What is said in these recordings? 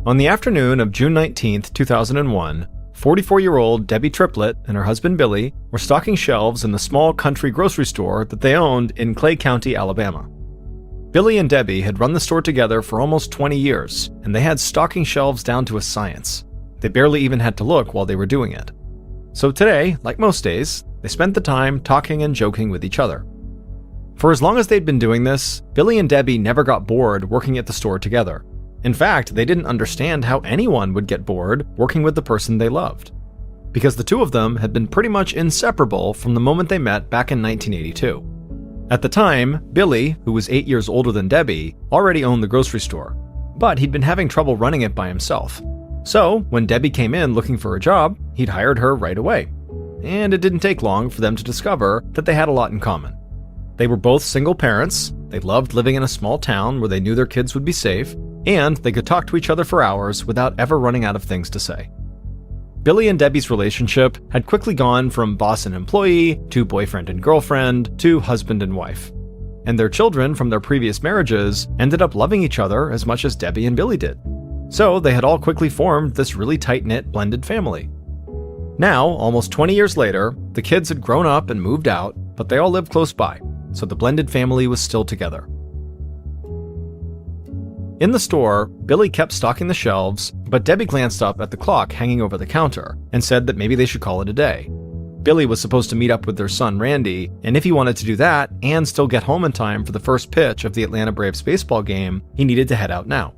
On the afternoon of June 19th, 2001, 44-year-old Debbie Triplett and her husband Billy were stocking shelves in the small country grocery store that they owned in Clay County, Alabama. Billy and Debbie had run the store together for almost 20 years, and they had stocking shelves down to a science. They barely even had to look while they were doing it. So today, like most days, they spent the time talking and joking with each other. For as long as they'd been doing this, Billy and Debbie never got bored working at the store together. In fact, they didn't understand how anyone would get bored working with the person they loved, because the two of them had been pretty much inseparable from the moment they met back in 1982. At the time, Billy, who was 8 years older than Debbie, already owned the grocery store, but he'd been having trouble running it by himself. So, when Debbie came in looking for a job, he'd hired her right away. And it didn't take long for them to discover that they had a lot in common. They were both single parents, they loved living in a small town where they knew their kids would be safe, and they could talk to each other for hours without ever running out of things to say. Billy and Debbie's relationship had quickly gone from boss and employee to boyfriend and girlfriend to husband and wife. And their children from their previous marriages ended up loving each other as much as Debbie and Billy did. So they had all quickly formed this really tight-knit blended family. Now, almost 20 years later, the kids had grown up and moved out, but they all lived close by, so the blended family was still together. In the store, Billy kept stocking the shelves, but Debbie glanced up at the clock hanging over the counter and said that maybe they should call it a day. Billy was supposed to meet up with their son Randy, and if he wanted to do that and still get home in time for the first pitch of the Atlanta Braves baseball game, he needed to head out now.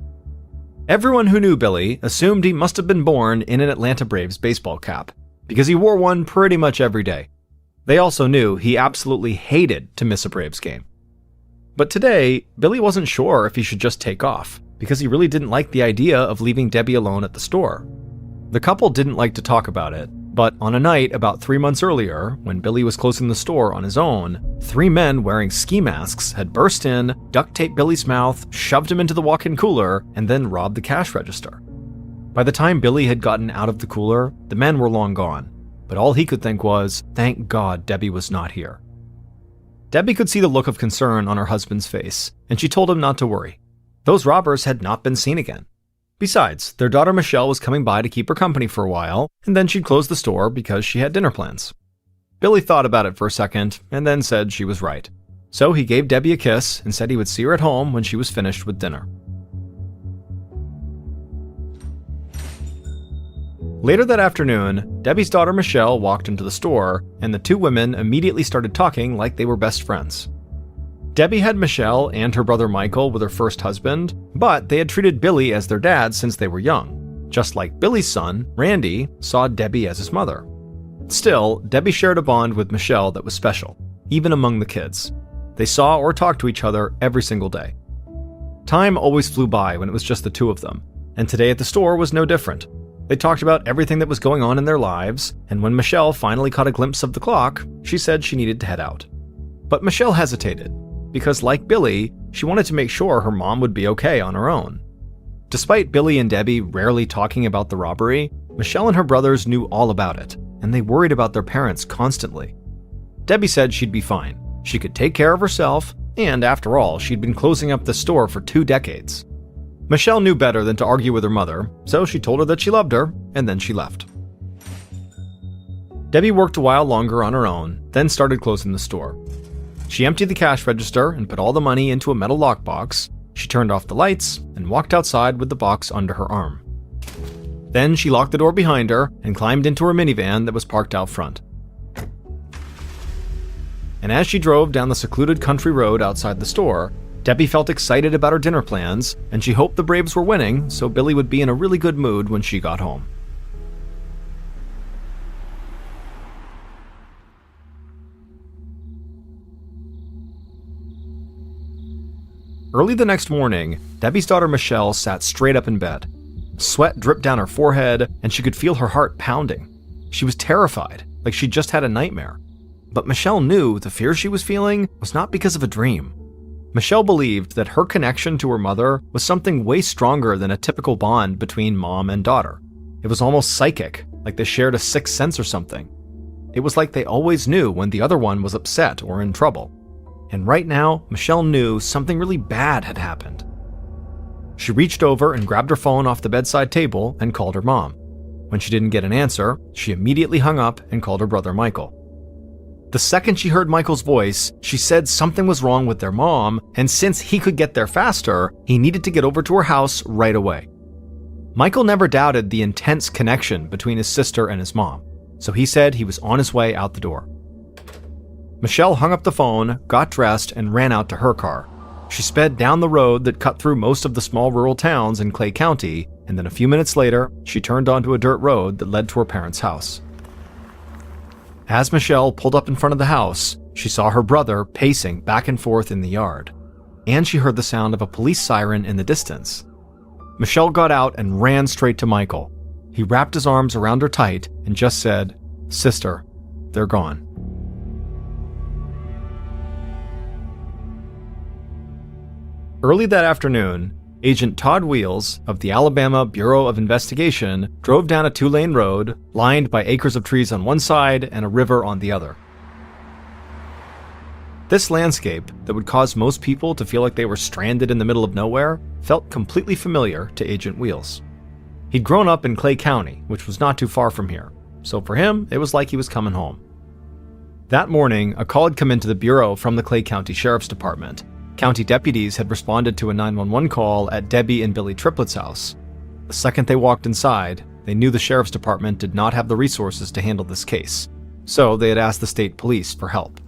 Everyone who knew Billy assumed he must have been born in an Atlanta Braves baseball cap, because he wore one pretty much every day. They also knew he absolutely hated to miss a Braves game. But today, Billy wasn't sure if he should just take off, because he really didn't like the idea of leaving Debbie alone at the store. The couple didn't like to talk about it, but on a night about 3 months earlier, when Billy was closing the store on his own, 3 men wearing ski masks had burst in, duct-taped Billy's mouth, shoved him into the walk-in cooler, and then robbed the cash register. By the time Billy had gotten out of the cooler, the men were long gone, but all he could think was, thank God Debbie was not here. Debbie could see the look of concern on her husband's face, and she told him not to worry. Those robbers had not been seen again. Besides, their daughter Michelle was coming by to keep her company for a while, and then she'd close the store because she had dinner plans. Billy thought about it for a second, and then said she was right. So he gave Debbie a kiss and said he would see her at home when she was finished with dinner. Later that afternoon, Debbie's daughter Michelle walked into the store, and the two women immediately started talking like they were best friends. Debbie had Michelle and her brother Michael with her first husband, but they had treated Billy as their dad since they were young, just like Billy's son, Randy, saw Debbie as his mother. Still, Debbie shared a bond with Michelle that was special, even among the kids. They saw or talked to each other every single day. Time always flew by when it was just the two of them, and today at the store was no different. They talked about everything that was going on in their lives, and when Michelle finally caught a glimpse of the clock, she said she needed to head out. But Michelle hesitated, because like Billy, she wanted to make sure her mom would be okay on her own. Despite Billy and Debbie rarely talking about the robbery, Michelle and her brothers knew all about it, and they worried about their parents constantly. Debbie said she'd be fine. She could take care of herself, and after all, she'd been closing up the store for 2 decades. Michelle knew better than to argue with her mother, so she told her that she loved her, and then she left. Debbie worked a while longer on her own, then started closing the store. She emptied the cash register and put all the money into a metal lockbox. She turned off the lights and walked outside with the box under her arm. Then she locked the door behind her and climbed into her minivan that was parked out front. And as she drove down the secluded country road outside the store, Debbie felt excited about her dinner plans, and she hoped the Braves were winning so Billy would be in a really good mood when she got home. Early the next morning, Debbie's daughter Michelle sat straight up in bed. Sweat dripped down her forehead, and she could feel her heart pounding. She was terrified, like she'd just had a nightmare. But Michelle knew the fear she was feeling was not because of a dream. Michelle believed that her connection to her mother was something way stronger than a typical bond between mom and daughter. It was almost psychic, like they shared a sixth sense or something. It was like they always knew when the other one was upset or in trouble. And right now, Michelle knew something really bad had happened. She reached over and grabbed her phone off the bedside table and called her mom. When she didn't get an answer, she immediately hung up and called her brother Michael. The second she heard Michael's voice, she said something was wrong with their mom, and since he could get there faster, he needed to get over to her house right away. Michael never doubted the intense connection between his sister and his mom, so he said he was on his way out the door. Michelle hung up the phone, got dressed, and ran out to her car. She sped down the road that cut through most of the small rural towns in Clay County, and then a few minutes later, she turned onto a dirt road that led to her parents' house. As Michelle pulled up in front of the house, she saw her brother pacing back and forth in the yard, and she heard the sound of a police siren in the distance. Michelle got out and ran straight to Michael. He wrapped his arms around her tight and just said, "Sister, they're gone." Early that afternoon, Agent Todd Wheels of the Alabama Bureau of Investigation drove down a 2-lane road lined by acres of trees on one side and a river on the other. This landscape, that would cause most people to feel like they were stranded in the middle of nowhere, felt completely familiar to Agent Wheels. He'd grown up in Clay County, which was not too far from here, so for him, it was like he was coming home. That morning, a call had come into the Bureau from the Clay County Sheriff's Department. County deputies had responded to a 911 call at Debbie and Billy Triplett's house. The second they walked inside, they knew the Sheriff's Department did not have the resources to handle this case, so they had asked the state police for help.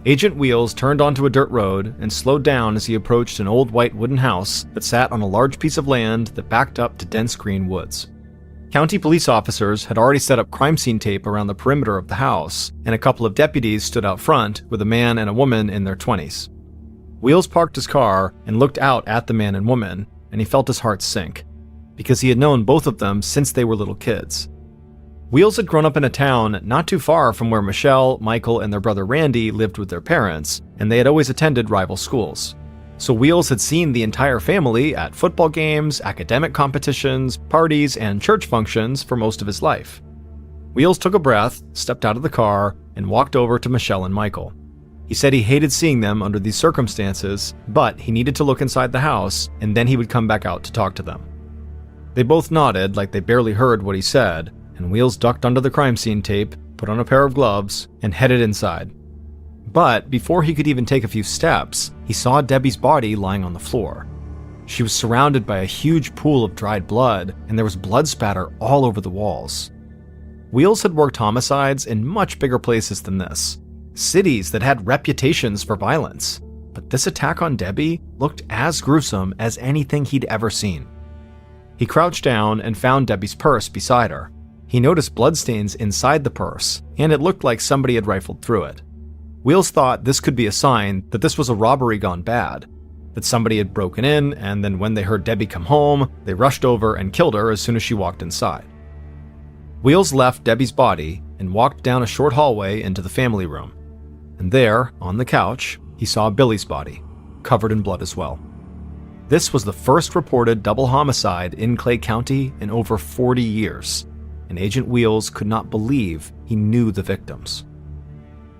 Agent Wheels turned onto a dirt road and slowed down as he approached an old white wooden house that sat on a large piece of land that backed up to dense green woods. County police officers had already set up crime scene tape around the perimeter of the house, and a couple of deputies stood out front with a man and a woman in their 20s. Wheels parked his car and looked out at the man and woman, and he felt his heart sink, because he had known both of them since they were little kids. Wheels had grown up in a town not too far from where Michelle, Michael, and their brother Randy lived with their parents, and they had always attended rival schools. So Wheels had seen the entire family at football games, academic competitions, parties, and church functions for most of his life. Wheels took a breath, stepped out of the car, and walked over to Michelle and Michael. He said he hated seeing them under these circumstances, but he needed to look inside the house, and then he would come back out to talk to them. They both nodded like they barely heard what he said, and Wheels ducked under the crime scene tape, put on a pair of gloves, and headed inside. But before he could even take a few steps, he saw Debbie's body lying on the floor. She was surrounded by a huge pool of dried blood, and there was blood spatter all over the walls. Wheels had worked homicides in much bigger places than this, cities that had reputations for violence, but this attack on Debbie looked as gruesome as anything he'd ever seen. He crouched down and found Debbie's purse beside her. He noticed bloodstains inside the purse, and it looked like somebody had rifled through it. Wheels thought this could be a sign that this was a robbery gone bad, that somebody had broken in, and then when they heard Debbie come home, they rushed over and killed her as soon as she walked inside. Wheels left Debbie's body and walked down a short hallway into the family room. And there, on the couch, he saw Billy's body, covered in blood as well. This was the first reported double homicide in Clay County in over 40 years, and Agent Wheels could not believe he knew the victims.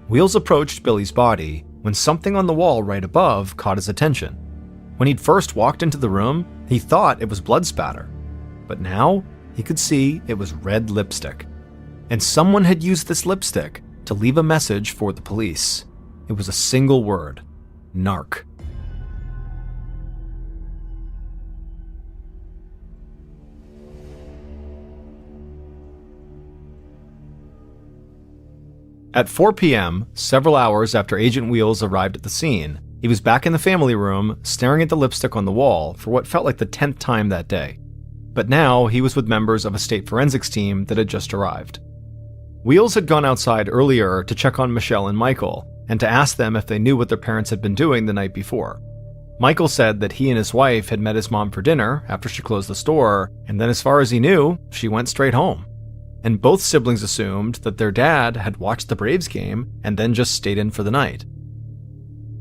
Wheels approached Billy's body when something on the wall right above caught his attention. When he'd first walked into the room, he thought it was blood spatter, but now he could see it was red lipstick. And someone had used this lipstick to leave a message for the police. It was a single word: narc. At 4 p.m., several hours after Agent Wheels arrived at the scene, he was back in the family room, staring at the lipstick on the wall for what felt like the 10th time that day. But now he was with members of a state forensics team that had just arrived. Wheels had gone outside earlier to check on Michelle and Michael, and to ask them if they knew what their parents had been doing the night before. Michael said that he and his wife had met his mom for dinner after she closed the store, and then as far as he knew, she went straight home. And both siblings assumed that their dad had watched the Braves game and then just stayed in for the night.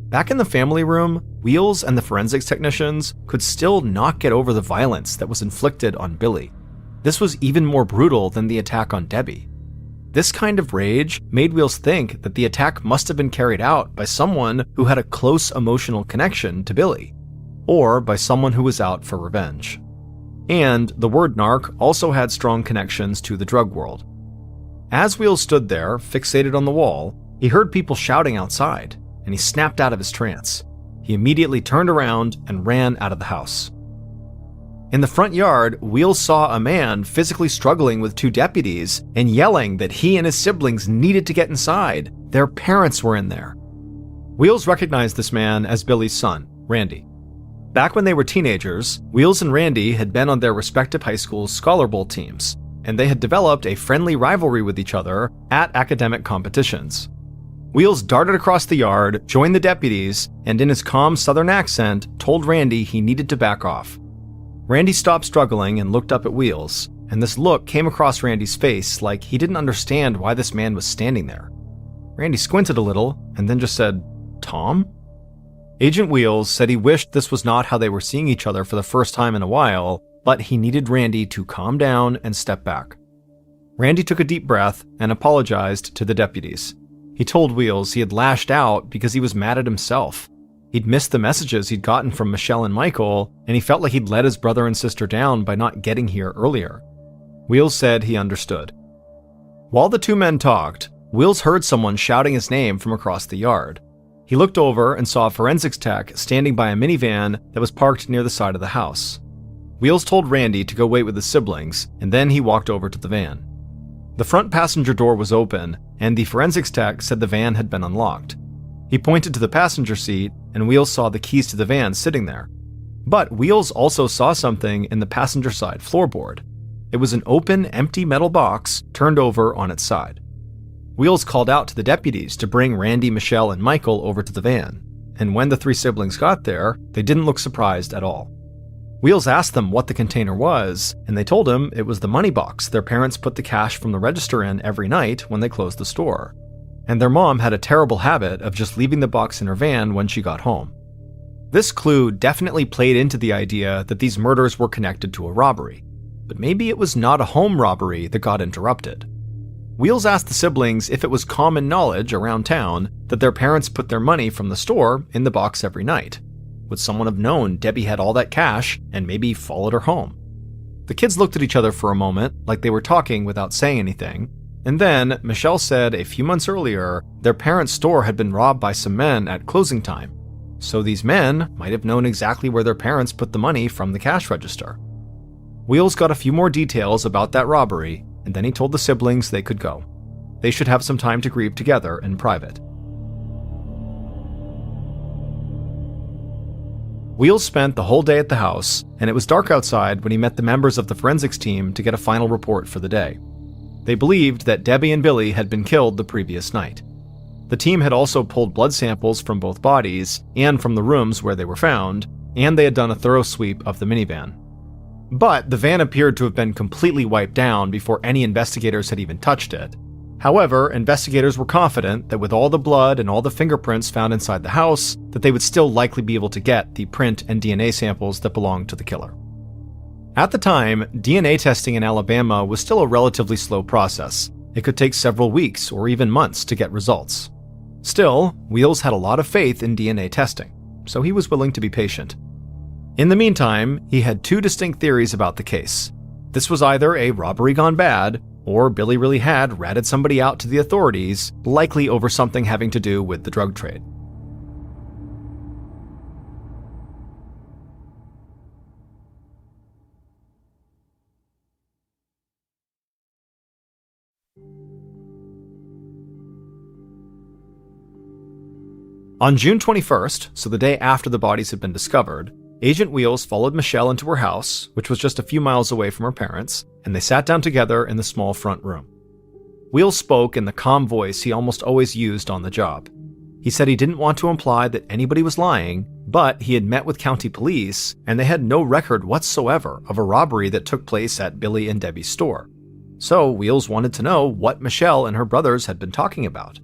Back in the family room, Wheels and the forensics technicians could still not get over the violence that was inflicted on Billy. This was even more brutal than the attack on Debbie. This kind of rage made Wheels think that the attack must have been carried out by someone who had a close emotional connection to Billy, or by someone who was out for revenge. And the word narc also had strong connections to the drug world. As Wheels stood there, fixated on the wall, he heard people shouting outside, and he snapped out of his trance. He immediately turned around and ran out of the house. In the front yard, Wheels saw a man physically struggling with two deputies and yelling that he and his siblings needed to get inside. Their parents were in there. Wheels recognized this man as Billy's son, Randy. Back when they were teenagers, Wheels and Randy had been on their respective high school's Scholar Bowl teams, and they had developed a friendly rivalry with each other at academic competitions. Wheels darted across the yard, joined the deputies, and in his calm southern accent, told Randy he needed to back off. Randy stopped struggling and looked up at Wheels, and this look came across Randy's face like he didn't understand why this man was standing there. Randy squinted a little and then just said, "Tom?" Agent Wheels said he wished this was not how they were seeing each other for the first time in a while, but he needed Randy to calm down and step back. Randy took a deep breath and apologized to the deputies. He told Wheels he had lashed out because he was mad at himself. He'd missed the messages he'd gotten from Michelle and Michael, and he felt like he'd let his brother and sister down by not getting here earlier. Wheels said he understood. While the two men talked, Wheels heard someone shouting his name from across the yard. He looked over and saw a forensics tech standing by a minivan that was parked near the side of the house. Wheels told Randy to go wait with his siblings, and then he walked over to the van. The front passenger door was open, and the forensics tech said the van had been unlocked. He pointed to the passenger seat, and Wheels saw the keys to the van sitting there. But Wheels also saw something in the passenger side floorboard. It was an open, empty metal box turned over on its side. Wheels called out to the deputies to bring Randy, Michelle, and Michael over to the van, and when the three siblings got there, they didn't look surprised at all. Wheels asked them what the container was, and they told him it was the money box their parents put the cash from the register in every night when they closed the store. And their mom had a terrible habit of just leaving the box in her van when she got home. This clue definitely played into the idea that these murders were connected to a robbery, but maybe it was not a home robbery that got interrupted. Wheels asked the siblings if it was common knowledge around town that their parents put their money from the store in the box every night. Would someone have known Debbie had all that cash and maybe followed her home? The kids looked at each other for a moment, like they were talking without saying anything, and then Michelle said a few months earlier their parents' store had been robbed by some men at closing time, so these men might have known exactly where their parents put the money from the cash register. Wheels got a few more details about that robbery, and then he told the siblings they could go. They should have some time to grieve together in private. Wheels spent the whole day at the house, and it was dark outside when he met the members of the forensics team to get a final report for the day. They believed that Debbie and Billy had been killed the previous night. The team had also pulled blood samples from both bodies and from the rooms where they were found, and they had done a thorough sweep of the minivan. But the van appeared to have been completely wiped down before any investigators had even touched it. However, investigators were confident that with all the blood and all the fingerprints found inside the house, that they would still likely be able to get the print and DNA samples that belonged to the killer. At the time, DNA testing in Alabama was still a relatively slow process. It could take several weeks or even months to get results. Still, Wheels had a lot of faith in DNA testing, so he was willing to be patient. In the meantime, he had two distinct theories about the case. This was either a robbery gone bad, or Billy really had ratted somebody out to the authorities, likely over something having to do with the drug trade. On June 21st, so the day after the bodies had been discovered, Agent Wheels followed Michelle into her house, which was just a few miles away from her parents, and they sat down together in the small front room. Wheels spoke in the calm voice he almost always used on the job. He said he didn't want to imply that anybody was lying, but he had met with county police, and they had no record whatsoever of a robbery that took place at Billy and Debbie's store. So Wheels wanted to know what Michelle and her brothers had been talking about.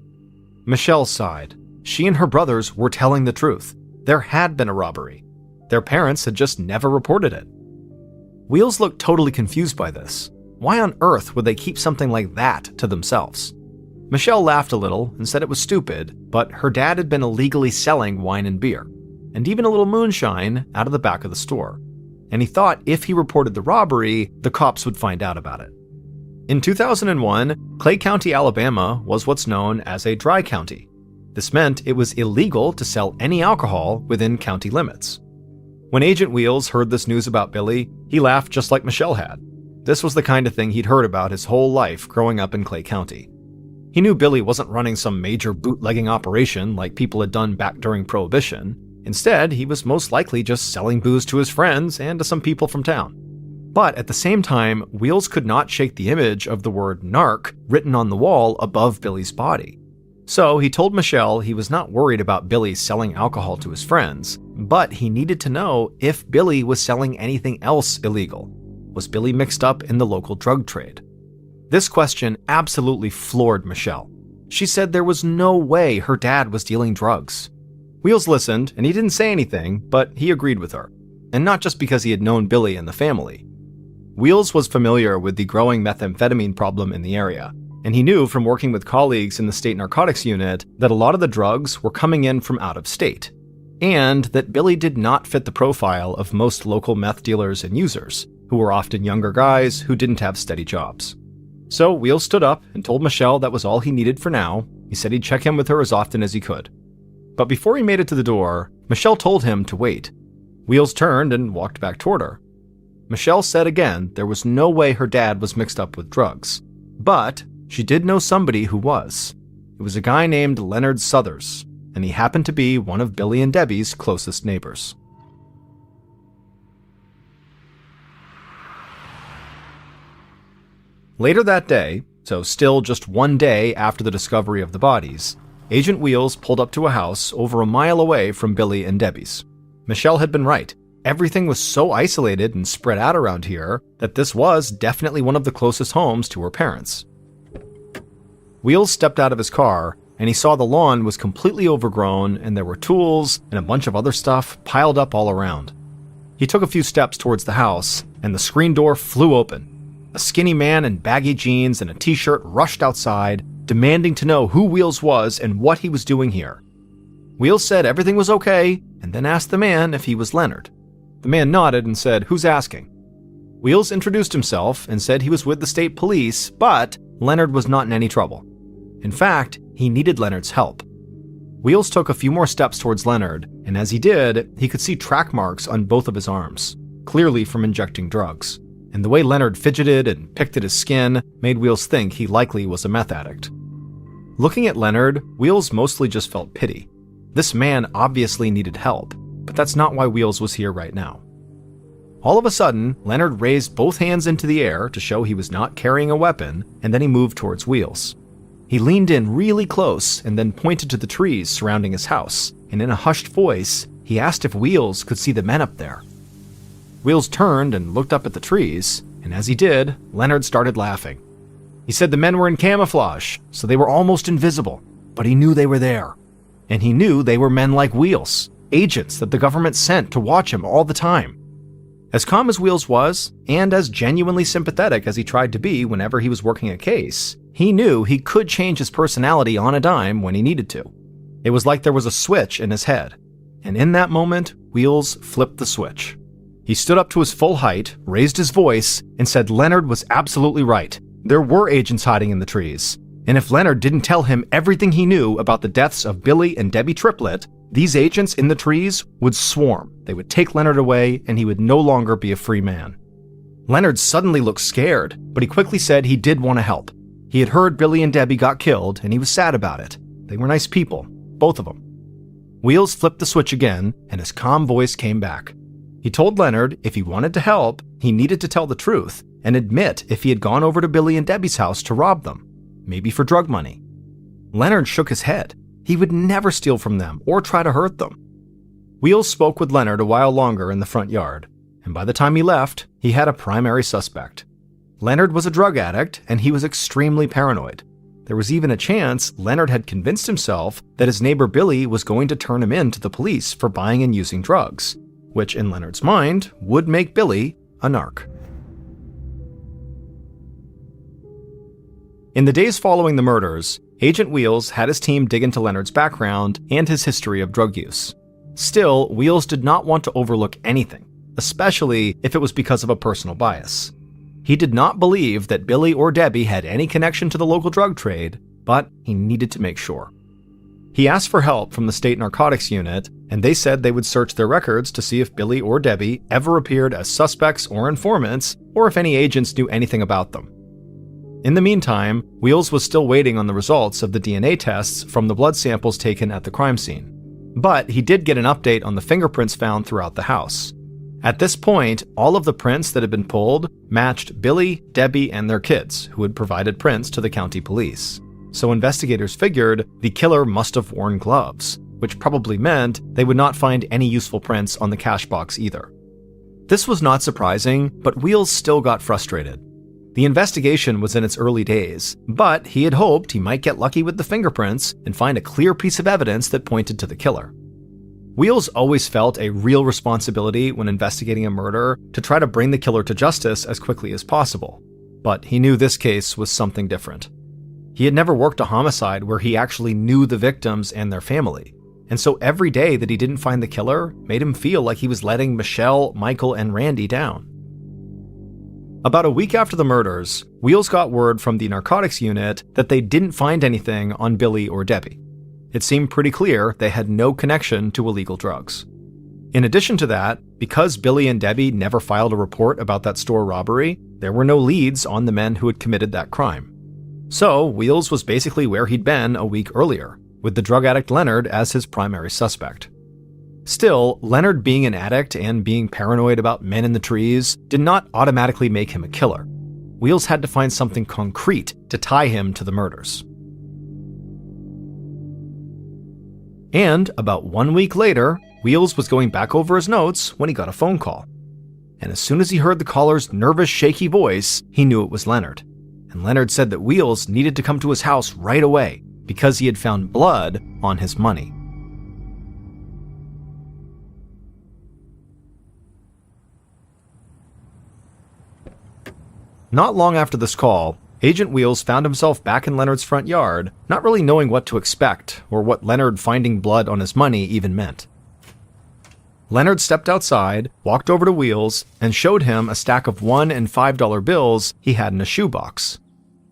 Michelle sighed. She and her brothers were telling the truth. There had been a robbery. Their parents had just never reported it. Wheels looked totally confused by this. Why on earth would they keep something like that to themselves? Michelle laughed a little and said it was stupid, but her dad had been illegally selling wine and beer, and even a little moonshine out of the back of the store. And he thought if he reported the robbery, the cops would find out about it. In 2001, Clay County, Alabama was what's known as a dry county. This meant it was illegal to sell any alcohol within county limits. When Agent Wheels heard this news about Billy, he laughed just like Michelle had. This was the kind of thing he'd heard about his whole life growing up in Clay County. He knew Billy wasn't running some major bootlegging operation like people had done back during Prohibition. Instead, he was most likely just selling booze to his friends and to some people from town. But at the same time, Wheels could not shake the image of the word narc written on the wall above Billy's body. So he told Michelle he was not worried about Billy selling alcohol to his friends, but he needed to know if Billy was selling anything else illegal. Was Billy mixed up in the local drug trade? This question absolutely floored Michelle. She said there was no way her dad was dealing drugs. Wheels listened, and he didn't say anything, but he agreed with her. And not just because he had known Billy and the family. Wheels was familiar with the growing methamphetamine problem in the area, and he knew from working with colleagues in the state narcotics unit that a lot of the drugs were coming in from out of state, and that Billy did not fit the profile of most local meth dealers and users, who were often younger guys who didn't have steady jobs. So Wheels stood up and told Michelle that was all he needed for now. He said he'd check in with her as often as he could. But before he made it to the door, Michelle told him to wait. Wheels turned and walked back toward her. Michelle said again there was no way her dad was mixed up with drugs, but she did know somebody who was. It was a guy named Leonard Southers, and he happened to be one of Billy and Debbie's closest neighbors. Later that day, so still just one day after the discovery of the bodies, Agent Wheels pulled up to a house over a mile away from Billy and Debbie's. Michelle had been right. Everything was so isolated and spread out around here that this was definitely one of the closest homes to her parents. Wheels stepped out of his car, and he saw the lawn was completely overgrown and there were tools and a bunch of other stuff piled up all around. He took a few steps towards the house, and the screen door flew open. A skinny man in baggy jeans and a t-shirt rushed outside, demanding to know who Wheels was and what he was doing here. Wheels said everything was okay, and then asked the man if he was Leonard. The man nodded and said, "Who's asking?" Wheels introduced himself and said he was with the state police, but Leonard was not in any trouble. In fact, he needed Leonard's help. Wheels took a few more steps towards Leonard, and as he did, he could see track marks on both of his arms, clearly from injecting drugs. And the way Leonard fidgeted and picked at his skin made Wheels think he likely was a meth addict. Looking at Leonard, Wheels mostly just felt pity. This man obviously needed help, but that's not why Wheels was here right now. All of a sudden, Leonard raised both hands into the air to show he was not carrying a weapon, and then he moved towards Wheels. He leaned in really close and then pointed to the trees surrounding his house, and in a hushed voice, he asked if Wheels could see the men up there. Wheels turned and looked up at the trees, and as he did, Leonard started laughing. He said the men were in camouflage, so they were almost invisible, but he knew they were there. And he knew they were men like Wheels, agents that the government sent to watch him all the time. As calm as Wheels was, and as genuinely sympathetic as he tried to be whenever he was working a case, he knew he could change his personality on a dime when he needed to. It was like there was a switch in his head, and in that moment, Wheels flipped the switch. He stood up to his full height, raised his voice, and said Leonard was absolutely right. There were agents hiding in the trees. And if Leonard didn't tell him everything he knew about the deaths of Billy and Debbie Triplett, these agents in the trees would swarm. They would take Leonard away, and he would no longer be a free man. Leonard suddenly looked scared, but he quickly said he did want to help. He had heard Billy and Debbie got killed, and he was sad about it. They were nice people, both of them. Wheels flipped the switch again, and his calm voice came back. He told Leonard if he wanted to help, he needed to tell the truth and admit if he had gone over to Billy and Debbie's house to rob them, maybe for drug money. Leonard shook his head. He would never steal from them or try to hurt them. Wheels spoke with Leonard a while longer in the front yard, and by the time he left, he had a primary suspect. Leonard was a drug addict, and he was extremely paranoid. There was even a chance Leonard had convinced himself that his neighbor Billy was going to turn him in to the police for buying and using drugs, which in Leonard's mind would make Billy a narc. In the days following the murders, Agent Wheels had his team dig into Leonard's background and his history of drug use. Still, Wheels did not want to overlook anything, especially if it was because of a personal bias. He did not believe that Billy or Debbie had any connection to the local drug trade, but he needed to make sure. He asked for help from the state narcotics unit, and they said they would search their records to see if Billy or Debbie ever appeared as suspects or informants, or if any agents knew anything about them. In the meantime, Wheels was still waiting on the results of the DNA tests from the blood samples taken at the crime scene. But he did get an update on the fingerprints found throughout the house. At this point, all of the prints that had been pulled matched Billy, Debbie, and their kids, who had provided prints to the county police. So investigators figured the killer must have worn gloves, which probably meant they would not find any useful prints on the cash box either. This was not surprising, but Wheels still got frustrated. The investigation was in its early days, but he had hoped he might get lucky with the fingerprints and find a clear piece of evidence that pointed to the killer. Wheels always felt a real responsibility when investigating a murder to try to bring the killer to justice as quickly as possible, but he knew this case was something different. He had never worked a homicide where he actually knew the victims and their family, and so every day that he didn't find the killer made him feel like he was letting Michelle, Michael, and Randy down. About a week after the murders, Wheels got word from the narcotics unit that they didn't find anything on Billy or Debbie. It seemed pretty clear they had no connection to illegal drugs. In addition to that, because Billy and Debbie never filed a report about that store robbery, there were no leads on the men who had committed that crime. So, Wheels was basically where he'd been a week earlier, with the drug addict Leonard as his primary suspect. Still, Leonard being an addict and being paranoid about men in the trees did not automatically make him a killer. Wheels had to find something concrete to tie him to the murders. And about 1 week later, Wheels was going back over his notes when he got a phone call. And as soon as he heard the caller's nervous, shaky voice, he knew it was Leonard. And Leonard said that Wheels needed to come to his house right away because he had found blood on his money. Not long after this call, Agent Wheels found himself back in Leonard's front yard, not really knowing what to expect or what Leonard finding blood on his money even meant. Leonard stepped outside, walked over to Wheels, and showed him a stack of $1 and $5 bills he had in a shoebox.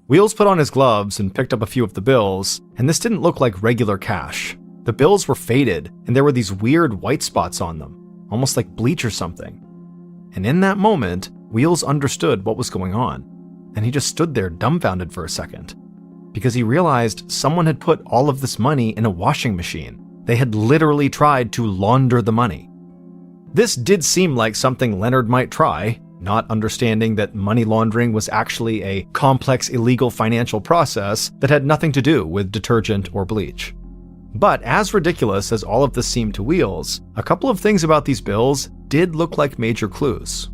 Wheels put on his gloves and picked up a few of the bills, and this didn't look like regular cash. The bills were faded, and there were these weird white spots on them, almost like bleach or something. And in that moment, Wheels understood what was going on, and he just stood there dumbfounded for a second, because he realized someone had put all of this money in a washing machine. They had literally tried to launder the money. This did seem like something Leonard might try, not understanding that money laundering was actually a complex illegal financial process that had nothing to do with detergent or bleach. But as ridiculous as all of this seemed to Wheels, a couple of things about these bills did look like major clues.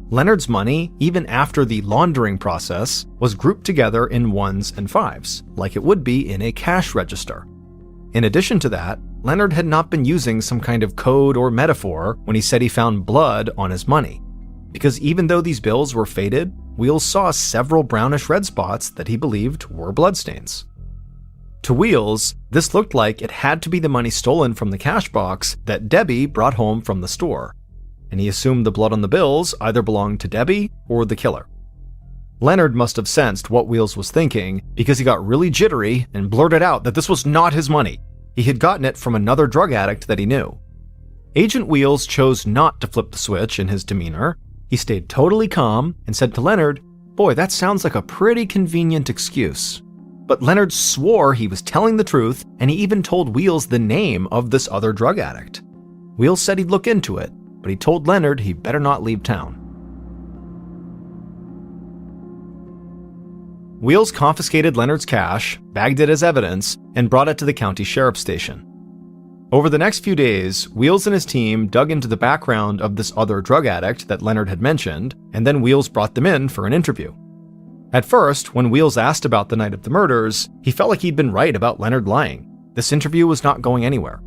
Leonard's money, even after the laundering process, was grouped together in 1s and 5s, like it would be in a cash register. In addition to that, Leonard had not been using some kind of code or metaphor when he said he found blood on his money, because even though these bills were faded, Wheels saw several brownish red spots that he believed were bloodstains. To Wheels, this looked like it had to be the money stolen from the cash box that Debbie brought home from the store, and he assumed the blood on the bills either belonged to Debbie or the killer. Leonard must have sensed what Wheels was thinking because he got really jittery and blurted out that this was not his money. He had gotten it from another drug addict that he knew. Agent Wheels chose not to flip the switch in his demeanor. He stayed totally calm and said to Leonard, "Boy, that sounds like a pretty convenient excuse." But Leonard swore he was telling the truth, and he even told Wheels the name of this other drug addict. Wheels said he'd look into it, but he told Leonard he better not leave town. Wheels confiscated Leonard's cash, bagged it as evidence, and brought it to the county sheriff's station. Over the next few days, Wheels and his team dug into the background of this other drug addict that Leonard had mentioned, and then Wheels brought them in for an interview. At first, when Wheels asked about the night of the murders, he felt like he'd been right about Leonard lying. This interview was not going anywhere.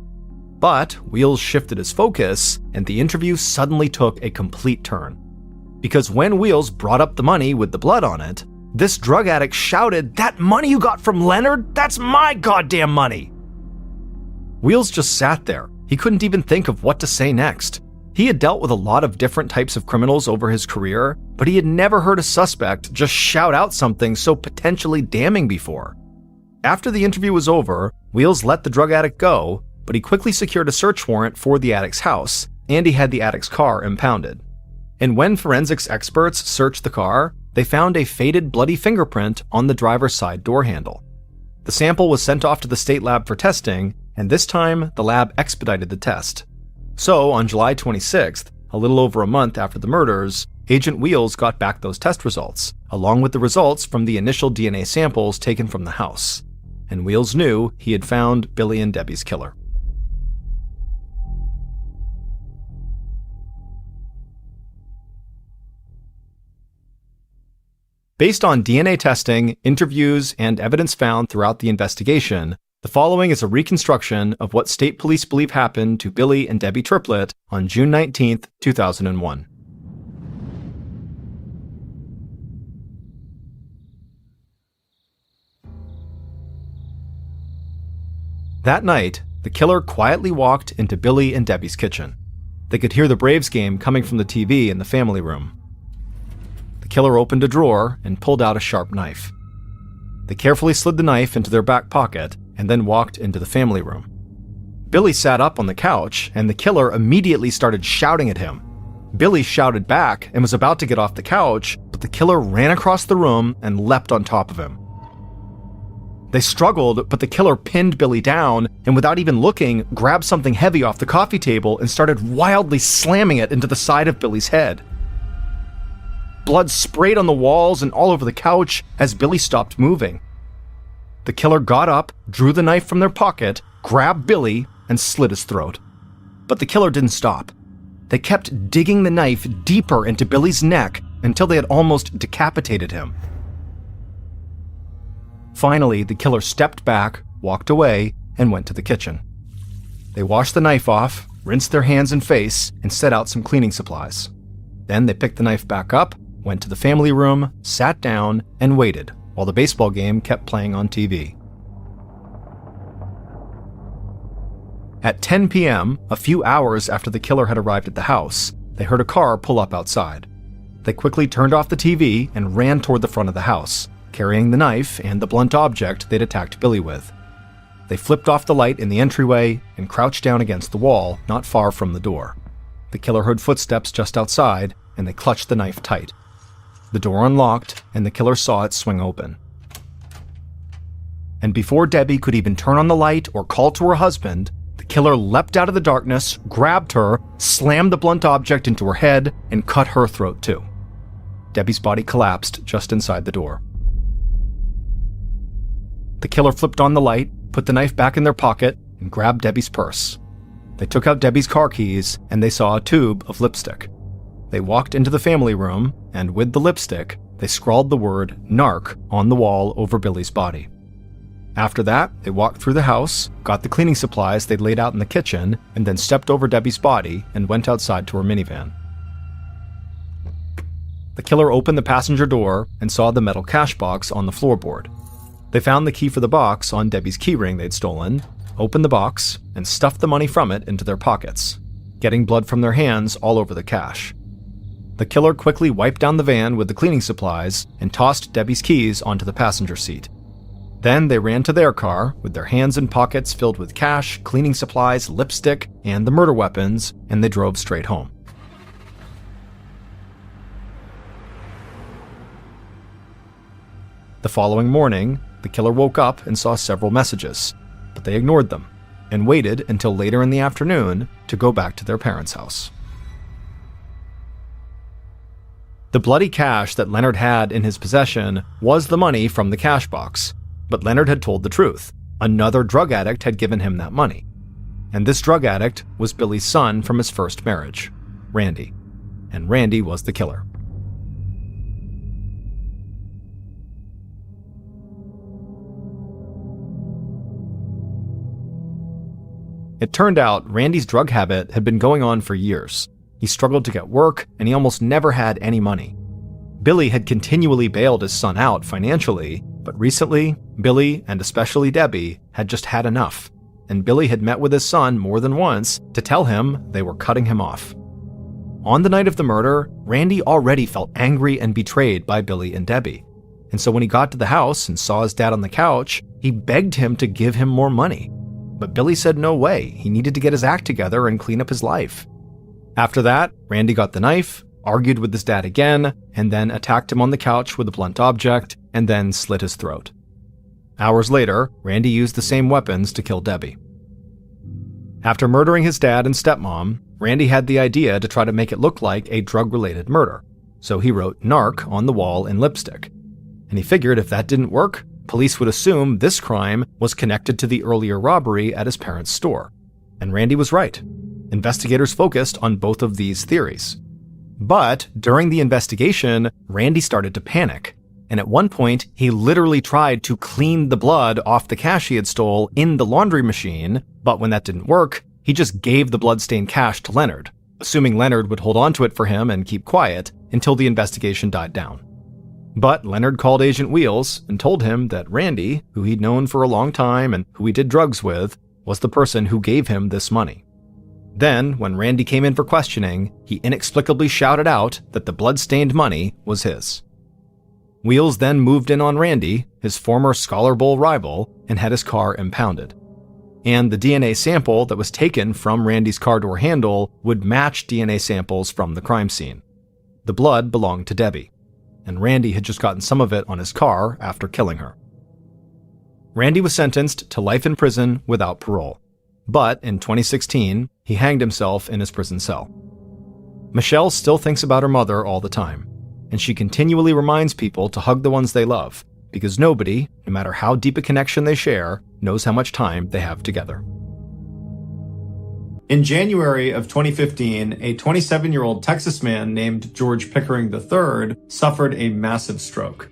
But Wheels shifted his focus, and the interview suddenly took a complete turn. Because when Wheels brought up the money with the blood on it, This drug addict shouted, "That money you got from Leonard? That's my goddamn money!" Wheels just sat there. He couldn't even think of what to say next. He had dealt with a lot of different types of criminals over his career, but he had never heard a suspect just shout out something so potentially damning before. After the interview was over, Wheels let the drug addict go, but he quickly secured a search warrant for the addict's house, and he had the addict's car impounded. And when forensics experts searched the car, they found a faded bloody fingerprint on the driver's side door handle. The sample was sent off to the state lab for testing, and this time the lab expedited the test. So on July 26th, a little over a month after the murders, Agent Wheels got back those test results, along with the results from the initial DNA samples taken from the house. And Wheels knew he had found Billy and Debbie's killer. Based on DNA testing, interviews, and evidence found throughout the investigation, the following is a reconstruction of what state police believe happened to Billy and Debbie Triplett on June 19, 2001. That night, the killer quietly walked into Billy and Debbie's kitchen. They could hear the Braves game coming from the TV in the family room. The killer opened a drawer and pulled out a sharp knife. They carefully slid the knife into their back pocket and then walked into the family room. Billy sat up on the couch, and the killer immediately started shouting at him. Billy shouted back and was about to get off the couch, but the killer ran across the room and leapt on top of him. They struggled, but the killer pinned Billy down and without even looking, grabbed something heavy off the coffee table and started wildly slamming it into the side of Billy's head. Blood sprayed on the walls and all over the couch as Billy stopped moving. The killer got up, drew the knife from their pocket, grabbed Billy, and slit his throat. But the killer didn't stop. They kept digging the knife deeper into Billy's neck until they had almost decapitated him. Finally, the killer stepped back, walked away, and went to the kitchen. They washed the knife off, rinsed their hands and face, and set out some cleaning supplies. Then they picked the knife back up, went to the family room, sat down, and waited while the baseball game kept playing on TV. At 10 p.m., a few hours after the killer had arrived at the house, they heard a car pull up outside. They quickly turned off the TV and ran toward the front of the house, carrying the knife and the blunt object they'd attacked Billy with. They flipped off the light in the entryway and crouched down against the wall not far from the door. The killer heard footsteps just outside, and they clutched the knife tight. The door unlocked, and the killer saw it swing open. And before Debbie could even turn on the light or call to her husband, the killer leapt out of the darkness, grabbed her, slammed the blunt object into her head, and cut her throat too. Debbie's body collapsed just inside the door. The killer flipped on the light, put the knife back in their pocket, and grabbed Debbie's purse. They took out Debbie's car keys, and they saw a tube of lipstick. They walked into the family room, and with the lipstick, they scrawled the word "narc" on the wall over Billy's body. After that, they walked through the house, got the cleaning supplies they'd laid out in the kitchen, and then stepped over Debbie's body and went outside to her minivan. The killer opened the passenger door and saw the metal cash box on the floorboard. They found the key for the box on Debbie's keyring they'd stolen, opened the box, and stuffed the money from it into their pockets, getting blood from their hands all over the cash. The killer quickly wiped down the van with the cleaning supplies and tossed Debbie's keys onto the passenger seat. Then they ran to their car with their hands and pockets filled with cash, cleaning supplies, lipstick, and the murder weapons, and they drove straight home. The following morning, the killer woke up and saw several messages, but they ignored them and waited until later in the afternoon to go back to their parents' house. The bloody cash that Leonard had in his possession was the money from the cash box, but Leonard had told the truth. Another drug addict had given him that money. And this drug addict was Billy's son from his first marriage, Randy. And Randy was the killer. It turned out Randy's drug habit had been going on for years. He struggled to get work, and he almost never had any money. Billy had continually bailed his son out financially, but recently, Billy, and especially Debbie, had just had enough, and Billy had met with his son more than once to tell him they were cutting him off. On the night of the murder, Randy already felt angry and betrayed by Billy and Debbie, and so when he got to the house and saw his dad on the couch, he begged him to give him more money. But Billy said no way, he needed to get his act together and clean up his life. After that, Randy got the knife, argued with his dad again, and then attacked him on the couch with a blunt object, and then slit his throat. Hours later, Randy used the same weapons to kill Debbie. After murdering his dad and stepmom, Randy had the idea to try to make it look like a drug-related murder, so he wrote "narc" on the wall in lipstick. And he figured if that didn't work, police would assume this crime was connected to the earlier robbery at his parents' store. And Randy was right. Investigators focused on both of these theories. But during the investigation, Randy started to panic, and at one point, he literally tried to clean the blood off the cash he had stole in the laundry machine, but when that didn't work, he just gave the bloodstained cash to Leonard, assuming Leonard would hold on to it for him and keep quiet until the investigation died down. But Leonard called Agent Wheels and told him that Randy, who he'd known for a long time and who he did drugs with, was the person who gave him this money. Then, when Randy came in for questioning, he inexplicably shouted out that the blood-stained money was his. Wheels then moved in on Randy, his former Scholar Bowl rival, and had his car impounded. And the DNA sample that was taken from Randy's car door handle would match DNA samples from the crime scene. The blood belonged to Debbie, and Randy had just gotten some of it on his car after killing her. Randy was sentenced to life in prison without parole. But in 2016, he hanged himself in his prison cell. Michelle still thinks about her mother all the time, and she continually reminds people to hug the ones they love, because nobody, no matter how deep a connection they share, knows how much time they have together. In January of 2015, a 27-year-old Texas man named George Pickering III suffered a massive stroke.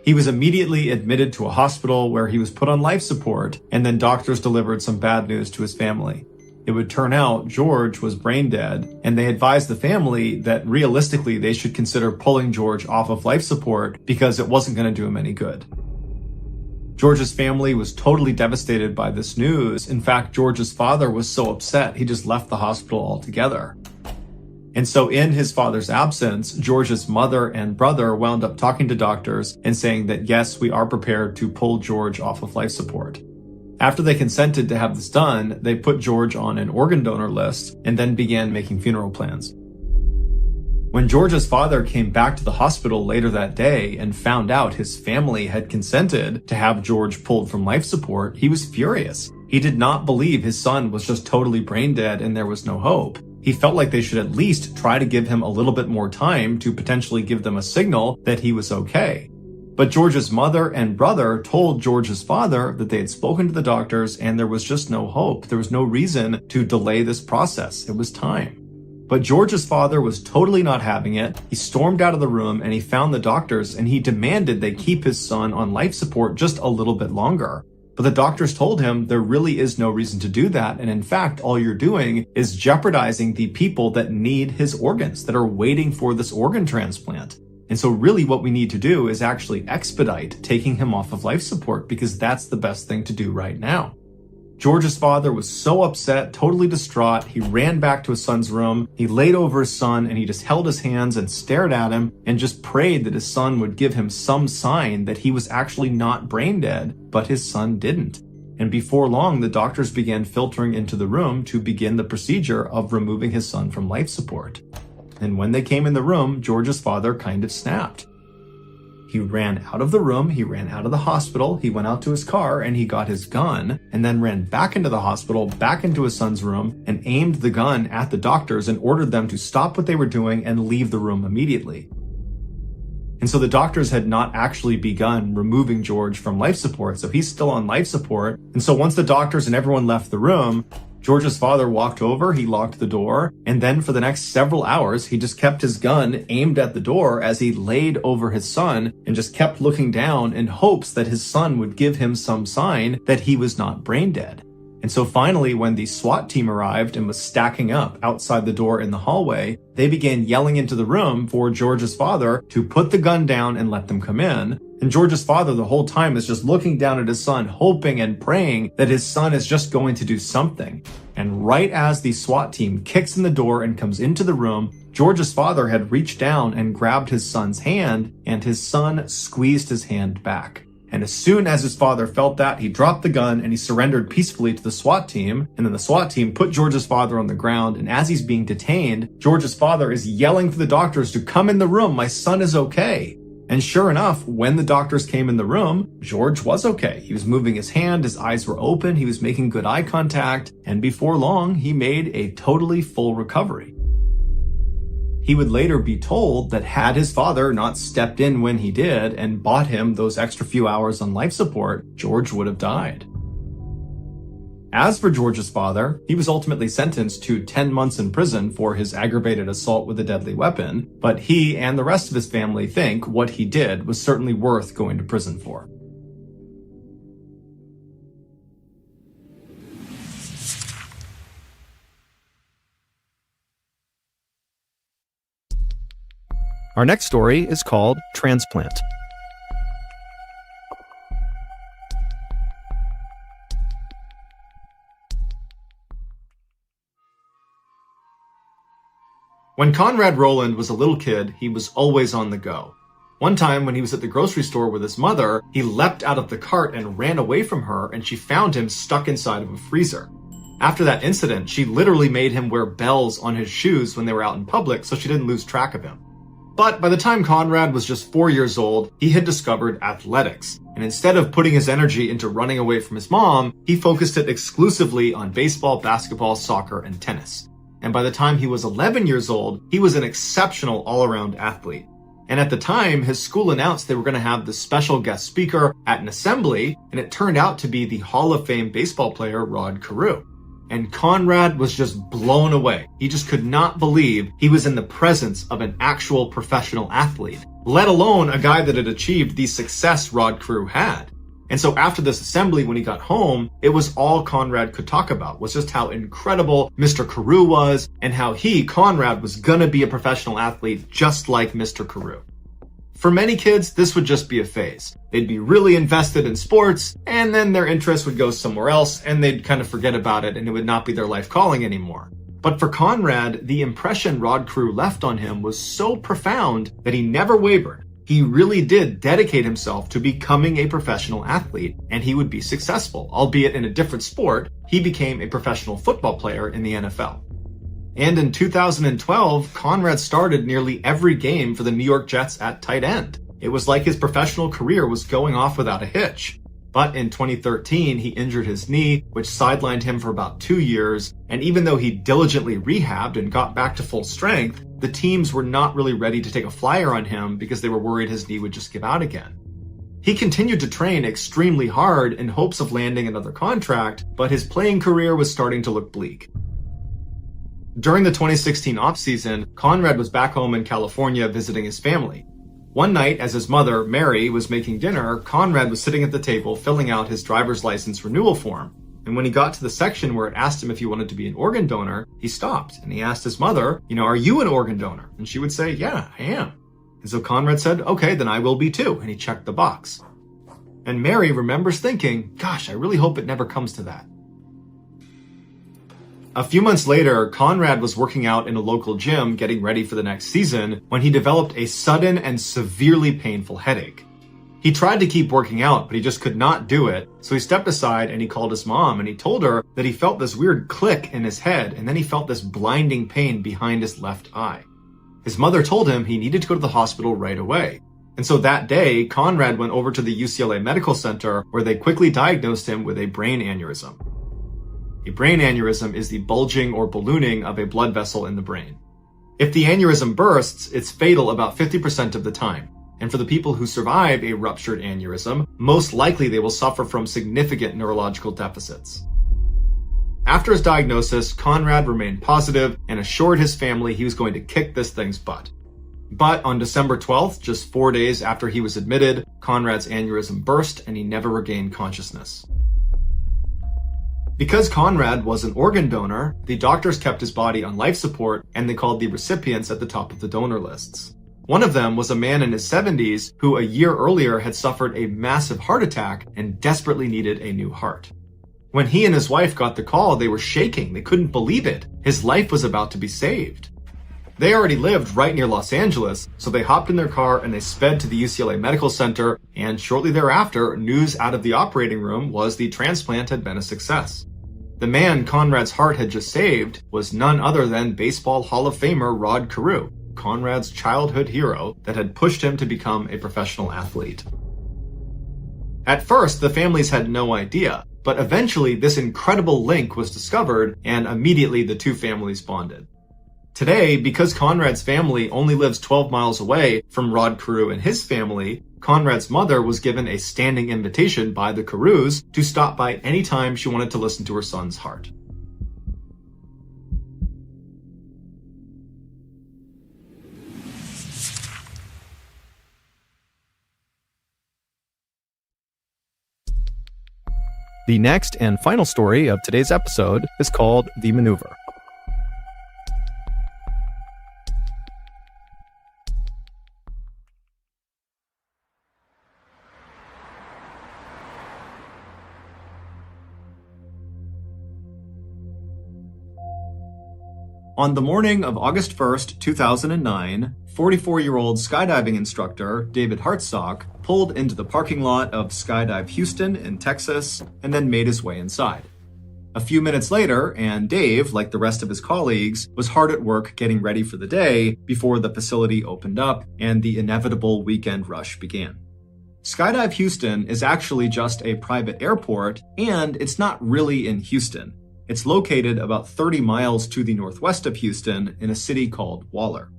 He was immediately admitted to a hospital where he was put on life support, and then doctors delivered some bad news to his family. It would turn out George was brain dead, and they advised the family that realistically they should consider pulling George off of life support because it wasn't going to do him any good. George's family was totally devastated by this news. In fact, George's father was so upset he just left the hospital altogether. And so in his father's absence, George's mother and brother wound up talking to doctors and saying that yes, we are prepared to pull George off of life support. After they consented to have this done, they put George on an organ donor list and then began making funeral plans. When George's father came back to the hospital later that day and found out his family had consented to have George pulled from life support, he was furious. He did not believe his son was just totally brain dead and there was no hope. He felt like they should at least try to give him a little bit more time to potentially give them a signal that he was okay. But George's mother and brother told George's father that they had spoken to the doctors and there was just no hope. There was no reason to delay this process. It was time. But George's father was totally not having it. He stormed out of the room and he found the doctors and he demanded they keep his son on life support just a little bit longer. But the doctors told him there really is no reason to do that. And in fact, all you're doing is jeopardizing the people that need his organs, that are waiting for this organ transplant. And so really what we need to do is actually expedite taking him off of life support because that's the best thing to do right now. George's father was so upset, totally distraught. He ran back to his son's room. He laid over his son and he just held his hands and stared at him and just prayed that his son would give him some sign that he was actually not brain dead, but his son didn't. And before long, the doctors began filtering into the room to begin the procedure of removing his son from life support. And when they came in the room, George's father kind of snapped. He ran out of the room, he ran out of the hospital, he went out to his car and he got his gun and then ran back into the hospital, back into his son's room and aimed the gun at the doctors and ordered them to stop what they were doing and leave the room immediately. And so the doctors had not actually begun removing George from life support, so he's still on life support. And so once the doctors and everyone left the room, George's father walked over, he locked the door, and then for the next several hours, he just kept his gun aimed at the door as he laid over his son and just kept looking down in hopes that his son would give him some sign that he was not brain dead. And so finally, when the SWAT team arrived and was stacking up outside the door in the hallway, they began yelling into the room for George's father to put the gun down and let them come in. And George's father the whole time is just looking down at his son, hoping and praying that his son is just going to do something. And right as the SWAT team kicks in the door and comes into the room, George's father had reached down and grabbed his son's hand, and his son squeezed his hand back. And as soon as his father felt that, he dropped the gun and he surrendered peacefully to the SWAT team. And then the SWAT team put George's father on the ground. And as he's being detained, George's father is yelling for the doctors to come in the room. My son is okay. And sure enough, when the doctors came in the room, George was okay. He was moving his hand, his eyes were open, he was making good eye contact, and before long, he made a totally full recovery. He would later be told that had his father not stepped in when he did and bought him those extra few hours on life support, George would have died. As for George's father, he was ultimately sentenced to 10 months in prison for his aggravated assault with a deadly weapon, but he and the rest of his family think what he did was certainly worth going to prison for. Our next story is called Transplant. When Conrad Rowland was a little kid, he was always on the go. One time when he was at the grocery store with his mother, he leapt out of the cart and ran away from her, and she found him stuck inside of a freezer. After that incident, she literally made him wear bells on his shoes when they were out in public so she didn't lose track of him. But by the time Conrad was just 4 years old, he had discovered athletics. And instead of putting his energy into running away from his mom, he focused it exclusively on baseball, basketball, soccer, and tennis. And by the time he was 11 years old, he was an exceptional all-around athlete. And at the time, his school announced they were going to have this special guest speaker at an assembly, and it turned out to be the Hall of Fame baseball player Rod Carew. And Conrad was just blown away. He just could not believe he was in the presence of an actual professional athlete, let alone a guy that had achieved the success Rod Carew had. And so after this assembly, when he got home, it was all Conrad could talk about, was just how incredible Mr. Carew was and how he, Conrad, was gonna be a professional athlete just like Mr. Carew. For many kids, this would just be a phase. They'd be really invested in sports, and then their interest would go somewhere else, and they'd kind of forget about it, and it would not be their life calling anymore. But for Conrad, the impression Rod Carew left on him was so profound that he never wavered. He really did dedicate himself to becoming a professional athlete, and he would be successful, albeit in a different sport. He became a professional football player in the NFL. And in 2012, Conrad started nearly every game for the New York Jets at tight end. It was like his professional career was going off without a hitch. But in 2013, he injured his knee, which sidelined him for about 2 years. And even though he diligently rehabbed and got back to full strength, the teams were not really ready to take a flyer on him because they were worried his knee would just give out again. He continued to train extremely hard in hopes of landing another contract, but his playing career was starting to look bleak. During the 2016 offseason, Conrad was back home in California visiting his family. One night, as his mother, Mary, was making dinner, Conrad was sitting at the table filling out his driver's license renewal form. And when he got to the section where it asked him if he wanted to be an organ donor, he stopped and he asked his mother, are you an organ donor? And she would say, yeah, I am. And so Conrad said, okay, then I will be too. And he checked the box. And Mary remembers thinking, gosh, I really hope it never comes to that. A few months later, Conrad was working out in a local gym getting ready for the next season when he developed a sudden and severely painful headache. He tried to keep working out, but he just could not do it, so he stepped aside and he called his mom and he told her that he felt this weird click in his head and then he felt this blinding pain behind his left eye. His mother told him he needed to go to the hospital right away. And so that day, Conrad went over to the UCLA Medical Center where they quickly diagnosed him with a brain aneurysm. A brain aneurysm is the bulging or ballooning of a blood vessel in the brain. If the aneurysm bursts, it's fatal about 50% of the time. And for the people who survive a ruptured aneurysm, most likely they will suffer from significant neurological deficits. After his diagnosis, Conrad remained positive and assured his family he was going to kick this thing's butt. But on December 12th, just 4 days after he was admitted, Conrad's aneurysm burst and he never regained consciousness. Because Conrad was an organ donor, the doctors kept his body on life support and they called the recipients at the top of the donor lists. One of them was a man in his 70s who a year earlier had suffered a massive heart attack and desperately needed a new heart. When he and his wife got the call, they were shaking. They couldn't believe it. His life was about to be saved. They already lived right near Los Angeles, so they hopped in their car and they sped to the UCLA Medical Center, and shortly thereafter, news out of the operating room was the transplant had been a success. The man Conrad's heart had just saved was none other than Baseball Hall of Famer Rod Carew, Conrad's childhood hero that had pushed him to become a professional athlete. At first, the families had no idea, but eventually this incredible link was discovered and immediately the two families bonded. Today, because Conrad's family only lives 12 miles away from Rod Carew and his family, Conrad's mother was given a standing invitation by the Carews to stop by anytime she wanted to listen to her son's heart. The next and final story of today's episode is called The Maneuver. On the morning of August 1st, 2009, 44-year-old skydiving instructor David Hartsock pulled into the parking lot of Skydive Houston in Texas and then made his way inside. A few minutes later, and Dave, like the rest of his colleagues, was hard at work getting ready for the day before the facility opened up and the inevitable weekend rush began. Skydive Houston is actually just a private airport, and it's not really in Houston. It's located about 30 miles to the northwest of Houston in a city called Waller.